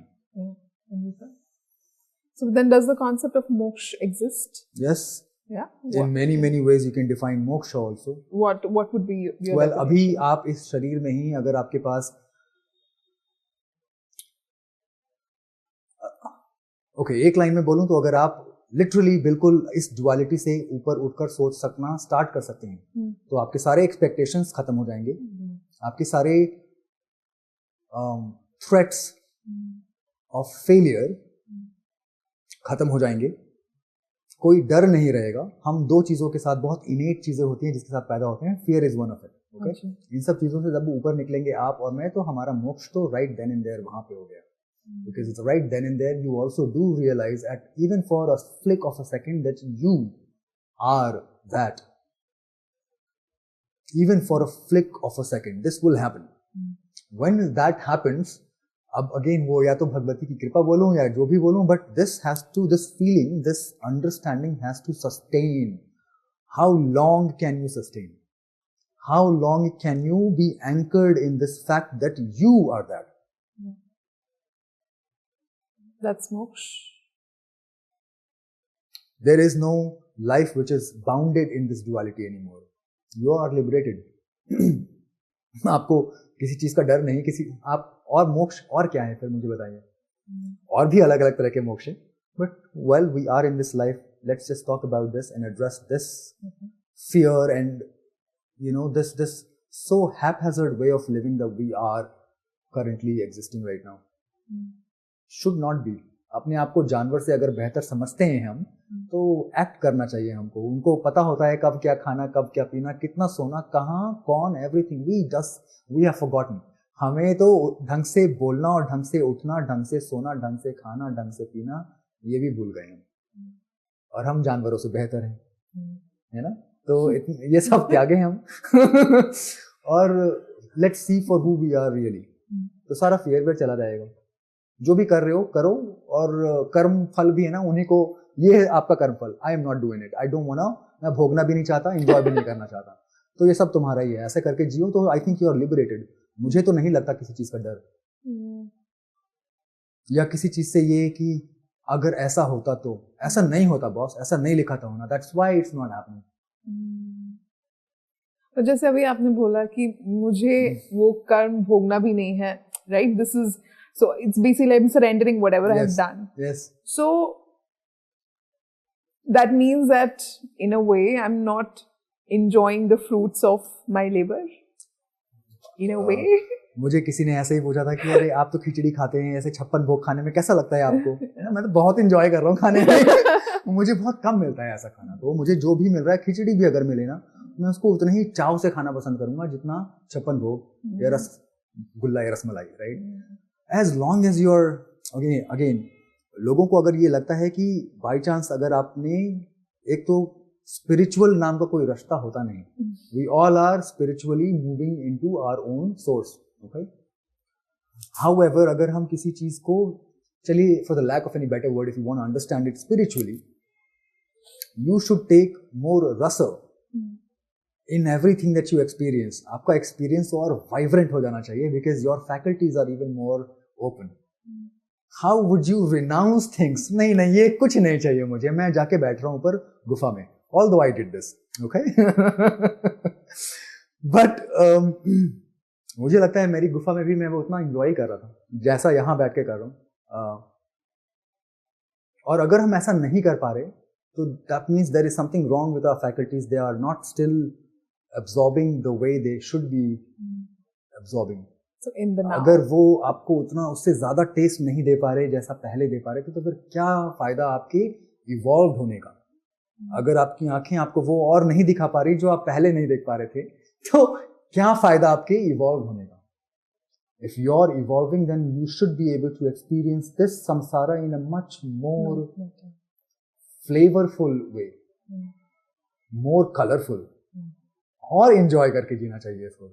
So then does the concept of moksha exist? Yes. Yeah. In many ways you can define moksha also. What would be your definition? अभी आप इस शरीर में ही अगर आपके पास एक line में बोलूं तो अगर आप लिटरली बिल्कुल इस डुअलिटी से ऊपर उठकर सोच सकना स्टार्ट कर सकते हैं तो आपके सारे एक्सपेक्टेशंस खत्म हो जाएंगे. आपके सारे थ्रेट्स ऑफ फेलियर खत्म हो जाएंगे. कोई डर नहीं रहेगा. हम 2 चीजों के साथ, बहुत इनेट चीजें होती हैं जिसके साथ पैदा होते हैं. Fear is one of it. Okay, इन सब चीजों से जब ऊपर निकलेंगे आप और मैं, तो हमारा मोक्ष तो राइट देन एंड देयर वहां पे हो गया. Because it's right then and there you also do realize at even for a flick of a second that you are that. Even for a flick of a second this will happen. When that happens, अब again वो या तो भगवती की कृपा बोलूं या जो भी बोलूं, but this feeling, this understanding has to sustain. How long can you sustain? How long can you be anchored in this fact that you are that? That's moksha. There is no life which is bounded in this duality anymore. You are liberated. आपको किसी चीज का डर नहीं, आप और मोक्ष और क्या है फिर मुझे बताइए. और भी अलग अलग तरह के मोक्ष हैं. But while we are in this life, let's just talk about this and address this fear and this so haphazard way of living that we are currently existing right now. Should not be. अपने आप को जानवर से अगर बेहतर समझते हैं हम, तो एक्ट करना चाहिए हमको. उनको पता होता है कब क्या खाना, कब क्या पीना, कितना सोना, कहाँ, कौन, एवरीथिंग. we have forgotten. हमें तो ढंग से बोलना और ढंग से उठना, ढंग से सोना, ढंग से खाना, ढंग से पीना, ये भी भूल गए हम. और हम जानवरों से बेहतर हैं, है ना? तो ये सब त्यागे हम और let's see for who we are really. तो सारा फियर चला जाएगा. जो भी कर रहे हो करो, और कर्म फल भी है ना उन्हीं को, ये है आपका कर्म फल. I am not doing it, I don't want, मैं भोगना भी नहीं चाहता, एंजॉय भी नहीं करना चाहता. तो ये सब तुम्हारा ही है, ऐसे करके जियो तो I think you are liberated. मुझे तो नहीं लगता किसी चीज का डर या किसी चीज से ये कि अगर ऐसा होता तो. ऐसा नहीं होता बॉस, ऐसा नहीं लिखा था होना, that's why it's not happening. तो जैसे अभी आपने बोला कि मुझे वो कर्म भोगना भी नहीं है, right? This is so it's basically I am surrendering whatever I have done. Yes. So that means that in a way I'm not enjoying the fruits of my labor in a way. मुझे किसी ने ऐसे ही पूछा था कि अरे आप तो खिचड़ी खाते हैं, ऐसे 56 भोग खाने में कैसा लगता है आपको? मैं तो बहुत एंजॉय कर रहा हूँ खाने में. मुझे बहुत कम मिलता है ऐसा खाना, तो मुझे जो भी मिल रहा है, खिचड़ी भी अगर मिले ना, मैं उसको उतना ही चाव से खाना पसंद करूंगा जितना 56 भोग या रसगुल्ला या rasmalai, right? As long as you're again लोगों को अगर ये लगता है कि बाई चांस अगर आपने, एक तो स्पिरिचुअल नाम का कोई रास्ता होता नहीं, we all are spiritually moving into our own source, okay. However अगर हम किसी चीज को, चलिए for the lack of any better word, if you want to understand it spiritually, you should take more रस in everything that you experience. आपका experience और vibrant हो जाना चाहिए, because your faculties are even more open. How would you renounce things? नहीं नहीं, ये कुछ नहीं चाहिए मुझे, मैं जाके बैठ रहा हूँ ऊपर गुफा में, although I did this, okay? But मुझे लगता है मेरी गुफा में भी मैं वो उतना एंजॉय कर रहा था जैसा यहाँ बैठ के कर रहा हूँ. और अगर हम ऐसा नहीं कर पा रहे, तो that means there is something wrong with our faculties. They are not still absorbing the way they should be absorbing. So in the now, अगर वो आपको उतना, उससे ज्यादा टेस्ट नहीं दे पा रहे जैसा पहले दे पा रहे थे, तो फिर क्या फायदा आपके इवॉल्व होने का? अगर आपकी आंखें आपको वो और नहीं दिखा पा रही जो आप पहले नहीं देख पा रहे थे, तो क्या फायदा आपके इवॉल्व होने का? If you are evolving, then you should be able to experience this samsara in a much more flavorful way, more colorful, और enjoy करके जीना चाहिए इसको.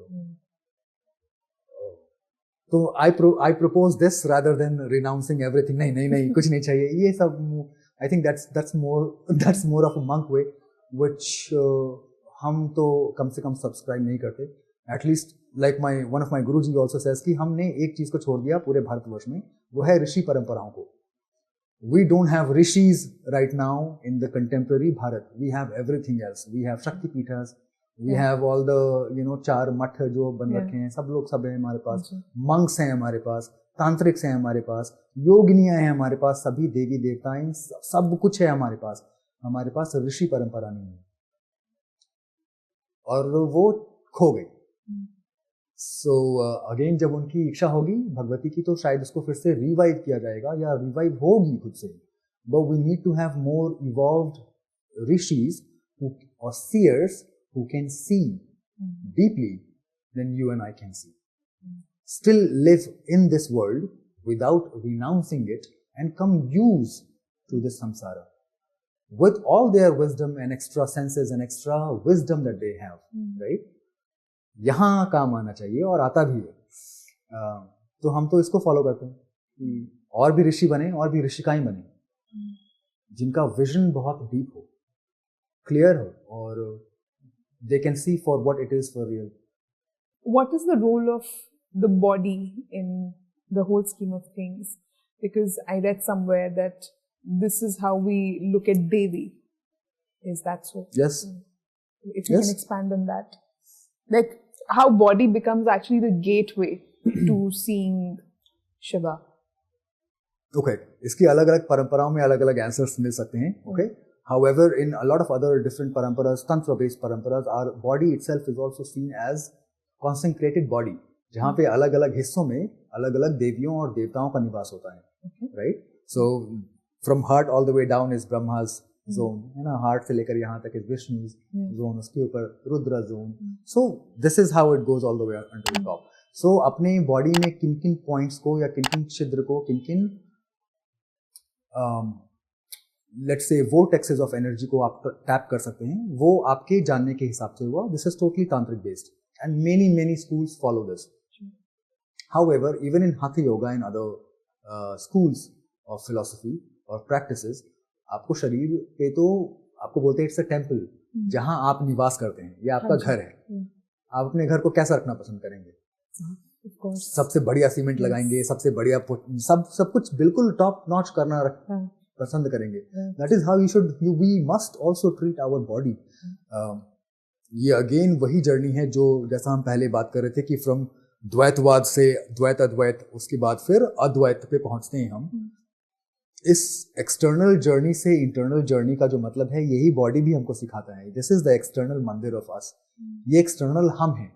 तो I propose this rather than renouncing everything. नहीं नहीं नहीं, कुछ नहीं चाहिए ये सब. I think that's more of a monk way, which हम तो कम से कम सब्सक्राइब नहीं करते. At least like one of my Guruji also says कि हमने एक चीज को छोड़ दिया पूरे भारतवर्ष में, वो है ऋषि परंपराओं को. We don't have rishis right now in the contemporary Bharat. We have everything else. We have Shakti Peethas. We have all the, चार मठ जो बन रखे हैं, सब है हमारे पास. मंक्स हैं हमारे पास, तांत्रिक्स हैं हमारे पास, योगिनियां हैं हमारे पास, सभी देवी देवताएं, सब कुछ है हमारे पास. हमारे पास ऋषि परंपरा नहीं है, और वो खो गई. सो अगेन जब उनकी इच्छा होगी भगवती की, तो शायद उसको फिर से रिवाइव किया जाएगा या रिवाइव होगी खुद से. But we need to have more evolved ऋषिज और seers who can see deeply than you and I can see. Still live in this world without renouncing it and come use to this samsara with all their wisdom and extra senses and extra wisdom that they have, right? यहाँ काम आना चाहिए, और आता भी है. तो हम तो इसको फॉलो करते हैं कि और भी ऋषि बने, और भी ऋषिकाएं बने, जिनका विजन बहुत डीप हो, क्लियर हो, और they can see for what it is for real. What is the role of the body in the whole scheme of things? Because I read somewhere that this is how we look at Devi. Is that so? Yes. If you can expand on that. Like how body becomes actually the gateway to seeing Shiva. Okay. इसकी अलग-अलग परंपराओं में अलग-अलग answers मिल सकते हैं. Okay. However, in a lot of other different paramparas, tantra-based paramparas, our body itself is also seen as consecrated body, जहाँ पे अलग-अलग हिस्सों में अलग-अलग देवियों और देवताओं का निवास होता है, right? So from heart all the way down is Brahma's zone, है ना? Heart से लेकर यहाँ तक is Vishnu's zone, उसके ऊपर Rudra zone. So this is how it goes all the way until the top. So अपने body में किन-किन points को या किन-किन छिद्र को, किन-किन let's say vortexes of energy को आप टैप कर सकते हैं, वो आपके जानने के हिसाब से हुआ. This is totally tantric based and many schools follow this. However, even in Hatha Yoga and other schools of philosophy और प्रैक्टिसेस, आपको शरीर पे तो आपको बोलते हैं इट्स अ टेम्पल, जहां आप निवास करते हैं, ये आपका घर है। आप अपने घर को कैसा रखना पसंद करेंगे? सबसे बढ़िया सीमेंट लगाएंगे, सबसे बढ़िया सब कुछ बिल्कुल टॉप नॉच करना पसंद करेंगे। That is how we must also treat our body. ये अगेन वही जर्नी है जो जैसा हम पहले बात कर रहे थे कि फ्रॉम द्वैतवाद से द्वैत अद्वैत, उसके बाद फिर अद्वैत पे पहुंचते हैं हम। इस एक्सटर्नल जर्नी से इंटरनल जर्नी का जो मतलब है, यही बॉडी भी हमको सिखाता है। दिस इज द एक्सटर्नल मंदिर ऑफ अस। ये एक्सटर्नल हम हैं।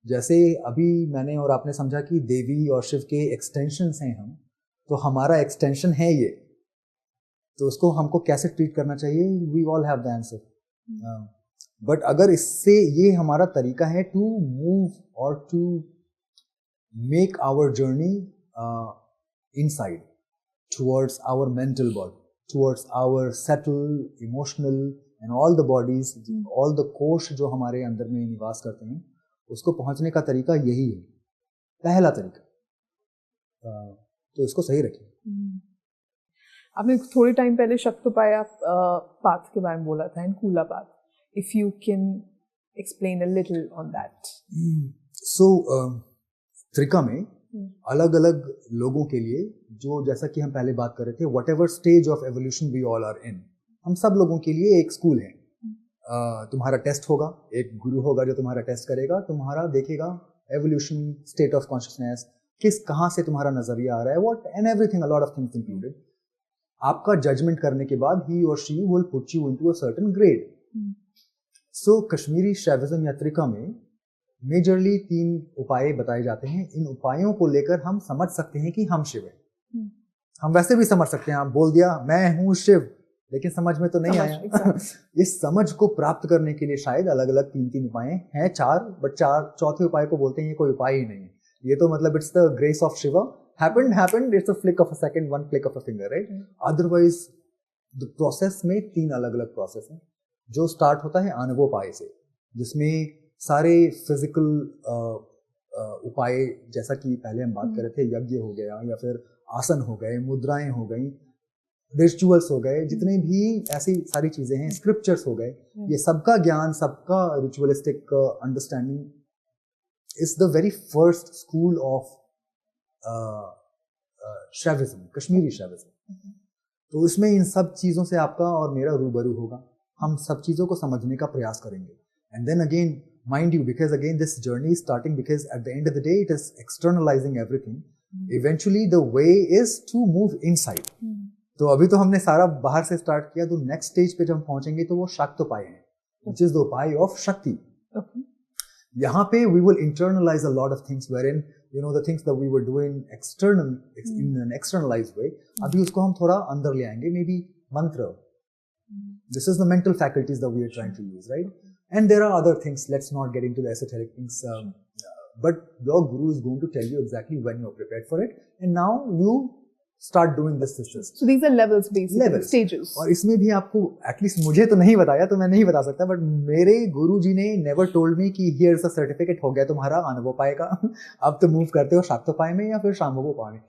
जैसे अभी मैंने और आपने समझा कि देवी और शिव के एक्सटेंशंस हैं हम, तो हमारा एक्सटेंशन है ये, तो उसको हमको कैसे ट्रीट करना चाहिए, we all have the answer. But अगर इससे ये हमारा तरीका है टू मूव और to make our journey inside towards our mental body, towards our settled emotional and all the bodies, all the कोश जो हमारे अंदर में निवास करते हैं, उसको पहुंचने का तरीका यही है, पहला तरीका। तो इसको सही रखिए। आपने थोड़ी टाइम पहले शक्तोपाया पाथ के बारे में बोला था, and Kula path, if you can explain a little on that. So Trika में अलग अलग लोगों के लिए, जो जैसा कि हम पहले बात कर रहे थे, whatever stage of evolution we all are in, हम सब लोगों के लिए एक स्कूल है। तुम्हारा टेस्ट होगा, एक गुरु होगा जो तुम्हारा टेस्ट करेगा, तुम्हारा देखेगा एवोल्यूशन, स्टेट ऑफ कॉन्शियसनेस, कहाँ से तुम्हारा नजरिया आ रहा है, what and everything, a lot of things included. आपका जजमेंट करने के बाद ही और she will put you into a certain grade. So Kashmiri Shaivism या त्रिका में मेजरली 3 उपाय बताए जाते हैं। इन उपायों को लेकर हम समझ सकते हैं कि हम शिव हैं। हम वैसे भी समझ सकते हैं, आप बोल दिया मैं हूं शिव, लेकिन समझ में तो नहीं आया। इस समझ को प्राप्त करने के लिए शायद अलग अलग 3 उपाय हैं, 4, बट चौथे उपाय को बोलते हैं ये कोई उपाय ही नहीं है, ये तो मतलब it's the grace of Shiva, happened, it's a flick of a second, one flick of a finger, right. Otherwise the process में 3 अलग अलग प्रोसेस हैं, जो स्टार्ट होता है आणवोपाय से, जिसमें सारे फिजिकल उपाय, जैसा कि पहले हम बात कर रहे थे, यज्ञ हो गया या फिर आसन हो गए, मुद्राएं हो गई, रिचुअल्स हो गए, जितने भी ऐसी सारी चीजें हैं, स्क्रिप्चर्स हो गए, ये सबका ज्ञान, सबका ritualistic understanding is the very first school of Shaivism, Kashmiri Shaivism. तो इसमें इन सब चीजों से आपका और मेरा रूबरू होगा, हम सब चीजों को समझने का प्रयास करेंगे। And then again, mind you, because again this journey is starting, because at the end of the day it is externalizing everything. Eventually the way is to move inside. तो अभी तो हमने सारा बाहर से स्टार्ट किया, तो नेक्स्ट स्टेज पे जब हम पहुंचेंगे तो वो शक्तोपाय है, which is the उपाय ऑफ शक्ति। यहाँ पे we will internalize a lot of things, wherein you know the things that we were doing external in an externalized way, अभी उसको हम थोड़ा अंदर ले आएंगे, maybe मंत्र। This is the mental faculties that we are trying to use, right? And there are other things, let's not get into the esoteric things, but your guru is going to tell you exactly when you're prepared for it, and now you start doing this. So these are levels, basically, stages. और इसमें भी आपको, at least मुझे तो नहीं बताया, तो मैं नहीं बता सकता, बट मेरे गुरु जी ने never told me कि here's a certificate, हो गया तुम्हारा आणवोपाय का, अब तो मूव करते हो शाक्तोपाय में या फिर शाम्भवोपाय में,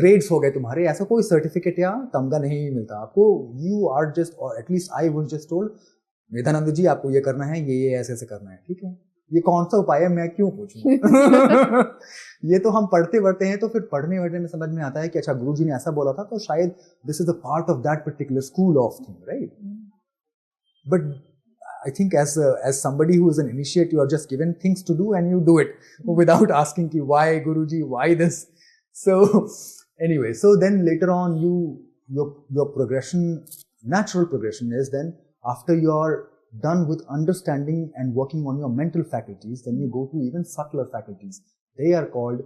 ग्रेड्स हो गए तुम्हारे, ऐसा कोई सर्टिफिकेट या तमगा नहीं मिलता आपको। यू आर जस्ट, और at least I was just told, Vedanand ji आपको ये करना है, ये ऐसे ऐसे करना है, ठीक है। ये कौन सा उपाय है, मैं क्यों पूछूं? ये तो हम पढ़ते बढ़ते हैं, तो फिर पढ़ने वढ़ने में समझ में आता है कि अच्छा गुरुजी ने ऐसा बोला था, तो शायद this is a part of that particular school of thing, right. But I think as somebody who is an initiate, you are just given things to do and you do it without asking ki why Guruji, why this. So anyway, so then later on your progression, natural progression is then, after you're done with understanding and working on your mental faculties, then you go to even subtler faculties. They are called,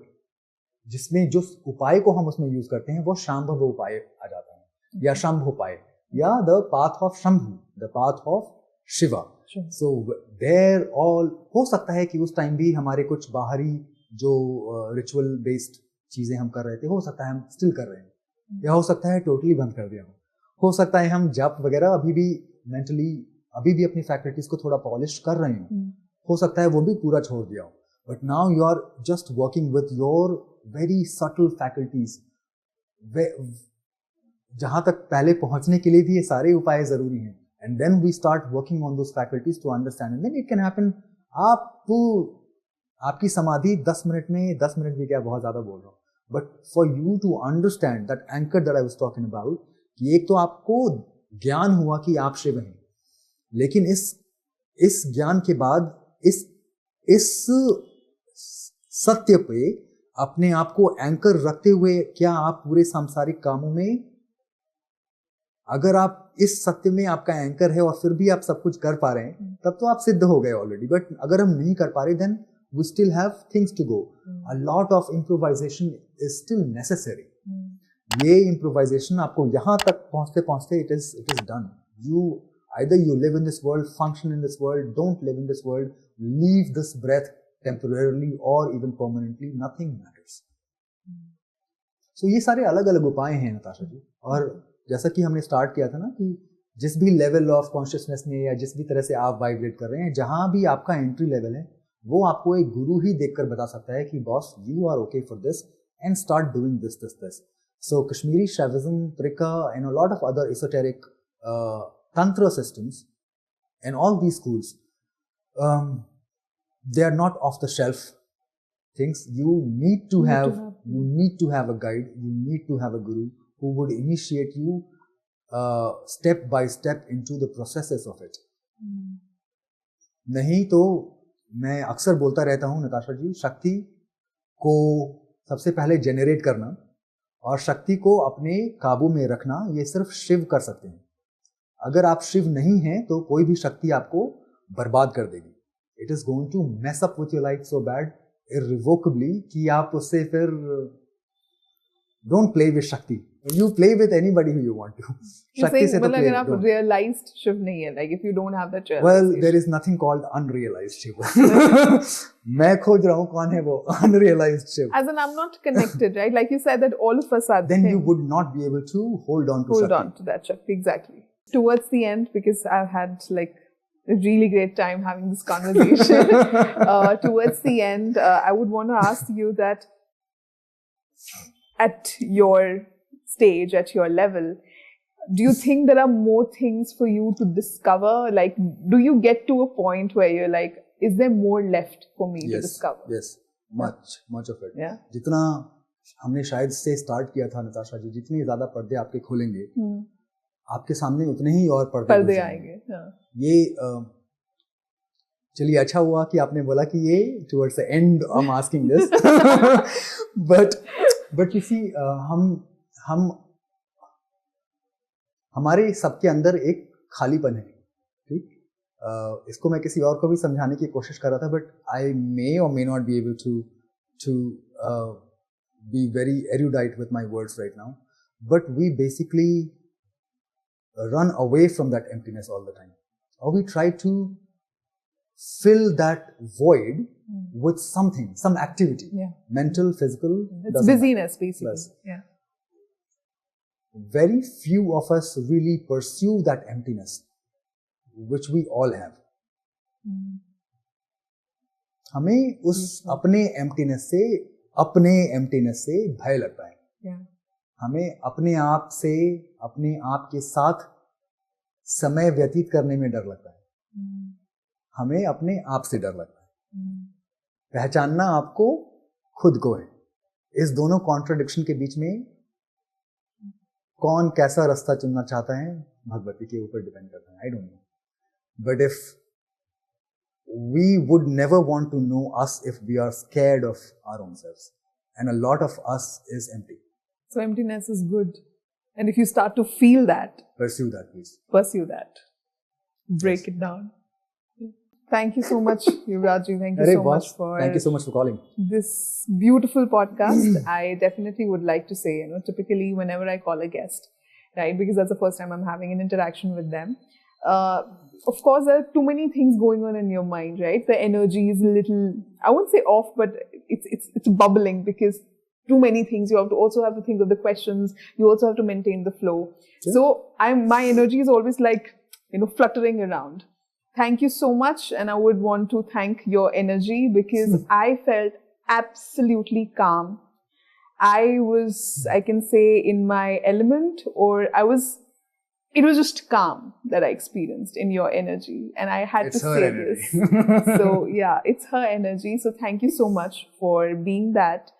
जिसमें जो उपाय को हम उसमें use करते हैं वो शाम्भव उपाय आ जाता है, या शंभोपाय, या the path of Shambhu, the path of Shiva. So they're all, हो सकता है कि उस टाइम भी हमारे कुछ बाहरी जो रिचुअल बेस्ड चीजें हम कर रहे थे, हो सकता है हम स्टिल कर रहे हैं, या हो सकता है टोटली बंद कर दिया हो सकता है हम जप वगैरह अभी भी मेंटली अभी भी अपनी फैकल्टीज को थोड़ा पॉलिश कर रहे हो सकता है वो भी पूरा छोड़ दिया हो, but now you are just working with your very subtle faculties, जहां तक पहले पहुंचने के लिए भी ये सारे उपाय जरूरी हैं, and then we start working on those faculties to understand, and then it can happen. आपकी समाधि 10 मिनट में, 10 मिनट भी क्या, बहुत ज्यादा बोल रहा हूँ, but for you to understand that anchor that I was talking about, कि एक तो आपको ज्ञान हुआ कि आप शिव हैं, लेकिन इस ज्ञान के बाद इस सत्य पे अपने आप को एंकर रखते हुए, क्या आप पूरे सांसारिक कामों में, अगर आप इस सत्य में आपका एंकर है और फिर भी आप सब कुछ कर पा रहे हैं, तब तो आप सिद्ध हो गए ऑलरेडी. बट अगर हम नहीं कर पा रहे, then we still have things to go. A lot of improvisation is still necessary. ये इम्प्रोवाइजेशन आपको यहां तक पहुंचते पहुंचते it is done. You either you live in this world, function in this world, don't live in this world, leave this breath temporarily or even permanently, nothing matters. So ये सारे अलग अलग उपाय हैं नताशा जी. और जैसा कि हमने स्टार्ट किया था ना, कि जिस भी लेवल ऑफ कॉन्शियसनेस में या जिस भी तरह से आप वाइब्रेट कर रहे हैं, जहां भी आपका एंट्री लेवल है, वो आपको एक गुरु ही देखकर बता सकता है कि boss, you are okay for this and start doing this. So Kashmiri Shaivism, Trika, and a lot of other esoteric Tantra systems and all these schools, they are not off the shelf things. You need to have a guide. You need to have a guru who would initiate you step by step into the processes of it. नहीं तो मैं अक्सर बोलता रहता हूँ नताशा जी, शक्ति को सबसे पहले जेनरेट करना और शक्ति को अपने काबू में रखना, ये सिर्फ शिव कर सकते हैं. अगर आप शिव नहीं हैं तो कोई भी शक्ति आपको बर्बाद कर देगी. It is going to mess up with your life so bad, irrevocably, कि आप उससे फिर don't play with Shakti. You play with anybody who you want to. Shakti से तो प्ले. अगर आप रियलाइज्ड शिव नहीं है, like if you don't have that, well there is nothing called unrealised Shiv. मैं खोज रहा हूं कौन है वो unrealised Shiv. As in, I'm not connected, right? Like you said that all of us are. Then you would not be able to hold on to that shakti. Exactly. Towards the end, because I've had like a really great time having this conversation, towards the end, I would want to ask you that at your stage, at your level, do you think there are more things for you to discover? Like, do you get to a point where you're like, is there more left for me to discover? Yes, much of it. Yeah. जितना हमने शायद से start किया था नताशा जी, जितनी ज्यादा पर्दे आपके खोलेंगे, आपके सामने उतने ही और पर्दे आएंगे. ये चलिए, अच्छा हुआ कि आपने बोला कि ये towards the end I am asking this. But you see, हम हमारे सबके अंदर एक खालीपन है. ठीक, इसको मैं किसी और को भी समझाने की कोशिश कर रहा था, but I may or may not be able to be very erudite with my words right now, but we basically run away from that emptiness all the time, or we try to fill that void with something, some activity, mental, physical. It's busyness, basically. Yeah. Very few of us really pursue that emptiness, which we all have. हमें उस अपने emptiness से भय लगता है. हमें अपने आप से, अपने आप के साथ समय व्यतीत करने में डर लगता है. हमें अपने आप से डर लगता है. पहचानना आपको खुद को है. इस दोनों कॉन्ट्रडिक्शन के बीच में कौन कैसा रास्ता चुनना चाहता है, भगवती के ऊपर डिपेंड करता है. I don't know, but if we would never want to know us if we are scared of our own selves, and a lot of us is empty. So emptiness is good. And if you start to feel that, pursue that, please. Pursue that. Break it down. Thank you so much, Yuvrajji. Thank you so much for calling this beautiful podcast. I definitely would like to say, typically whenever I call a guest, right, because that's the first time I'm having an interaction with them, of course, there are too many things going on in your mind, right? The energy is a little, I won't say off, but it's bubbling because too many things. You also have to think of the questions. You also have to maintain the flow. Yeah. So my energy is always like, fluttering around. Thank you so much. And I would want to thank your energy because I felt absolutely calm. I was, I can say, in my element, or it was just calm that I experienced in your energy. And I had It's to her say energy. this. So yeah, it's her energy. So thank you so much for being that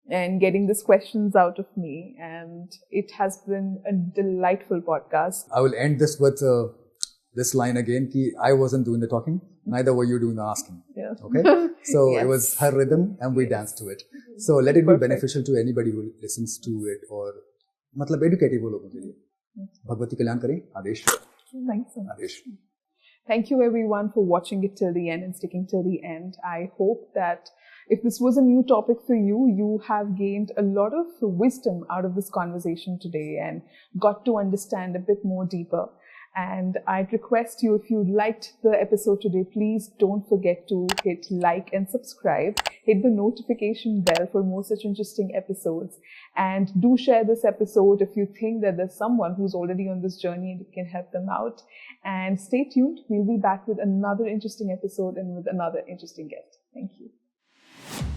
and getting these questions out of me. And it has been a delightful podcast. I will end this with this line again, ki I wasn't doing the talking, neither were you doing the asking. Yeah. Okay? So Yes. it was her rhythm and we danced to it. So let it be Perfect. beneficial to anybody who listens to it, or मतलब educative हो लोगों के लिए. भगवती कल्याण करें. आदेश. Thanks so much. Adesh. Thank you everyone for watching it till the end and sticking till the end. I hope that if this was a new topic for you, you have gained a lot of wisdom out of this conversation today and got to understand a bit more deeper. And I'd request you, if you liked the episode today, please don't forget to hit like and subscribe. Hit the notification bell for more such interesting episodes. And do share this episode if you think that there's someone who's already on this journey and it can help them out. And stay tuned. We'll be back with another interesting episode and with another interesting guest. Thank you.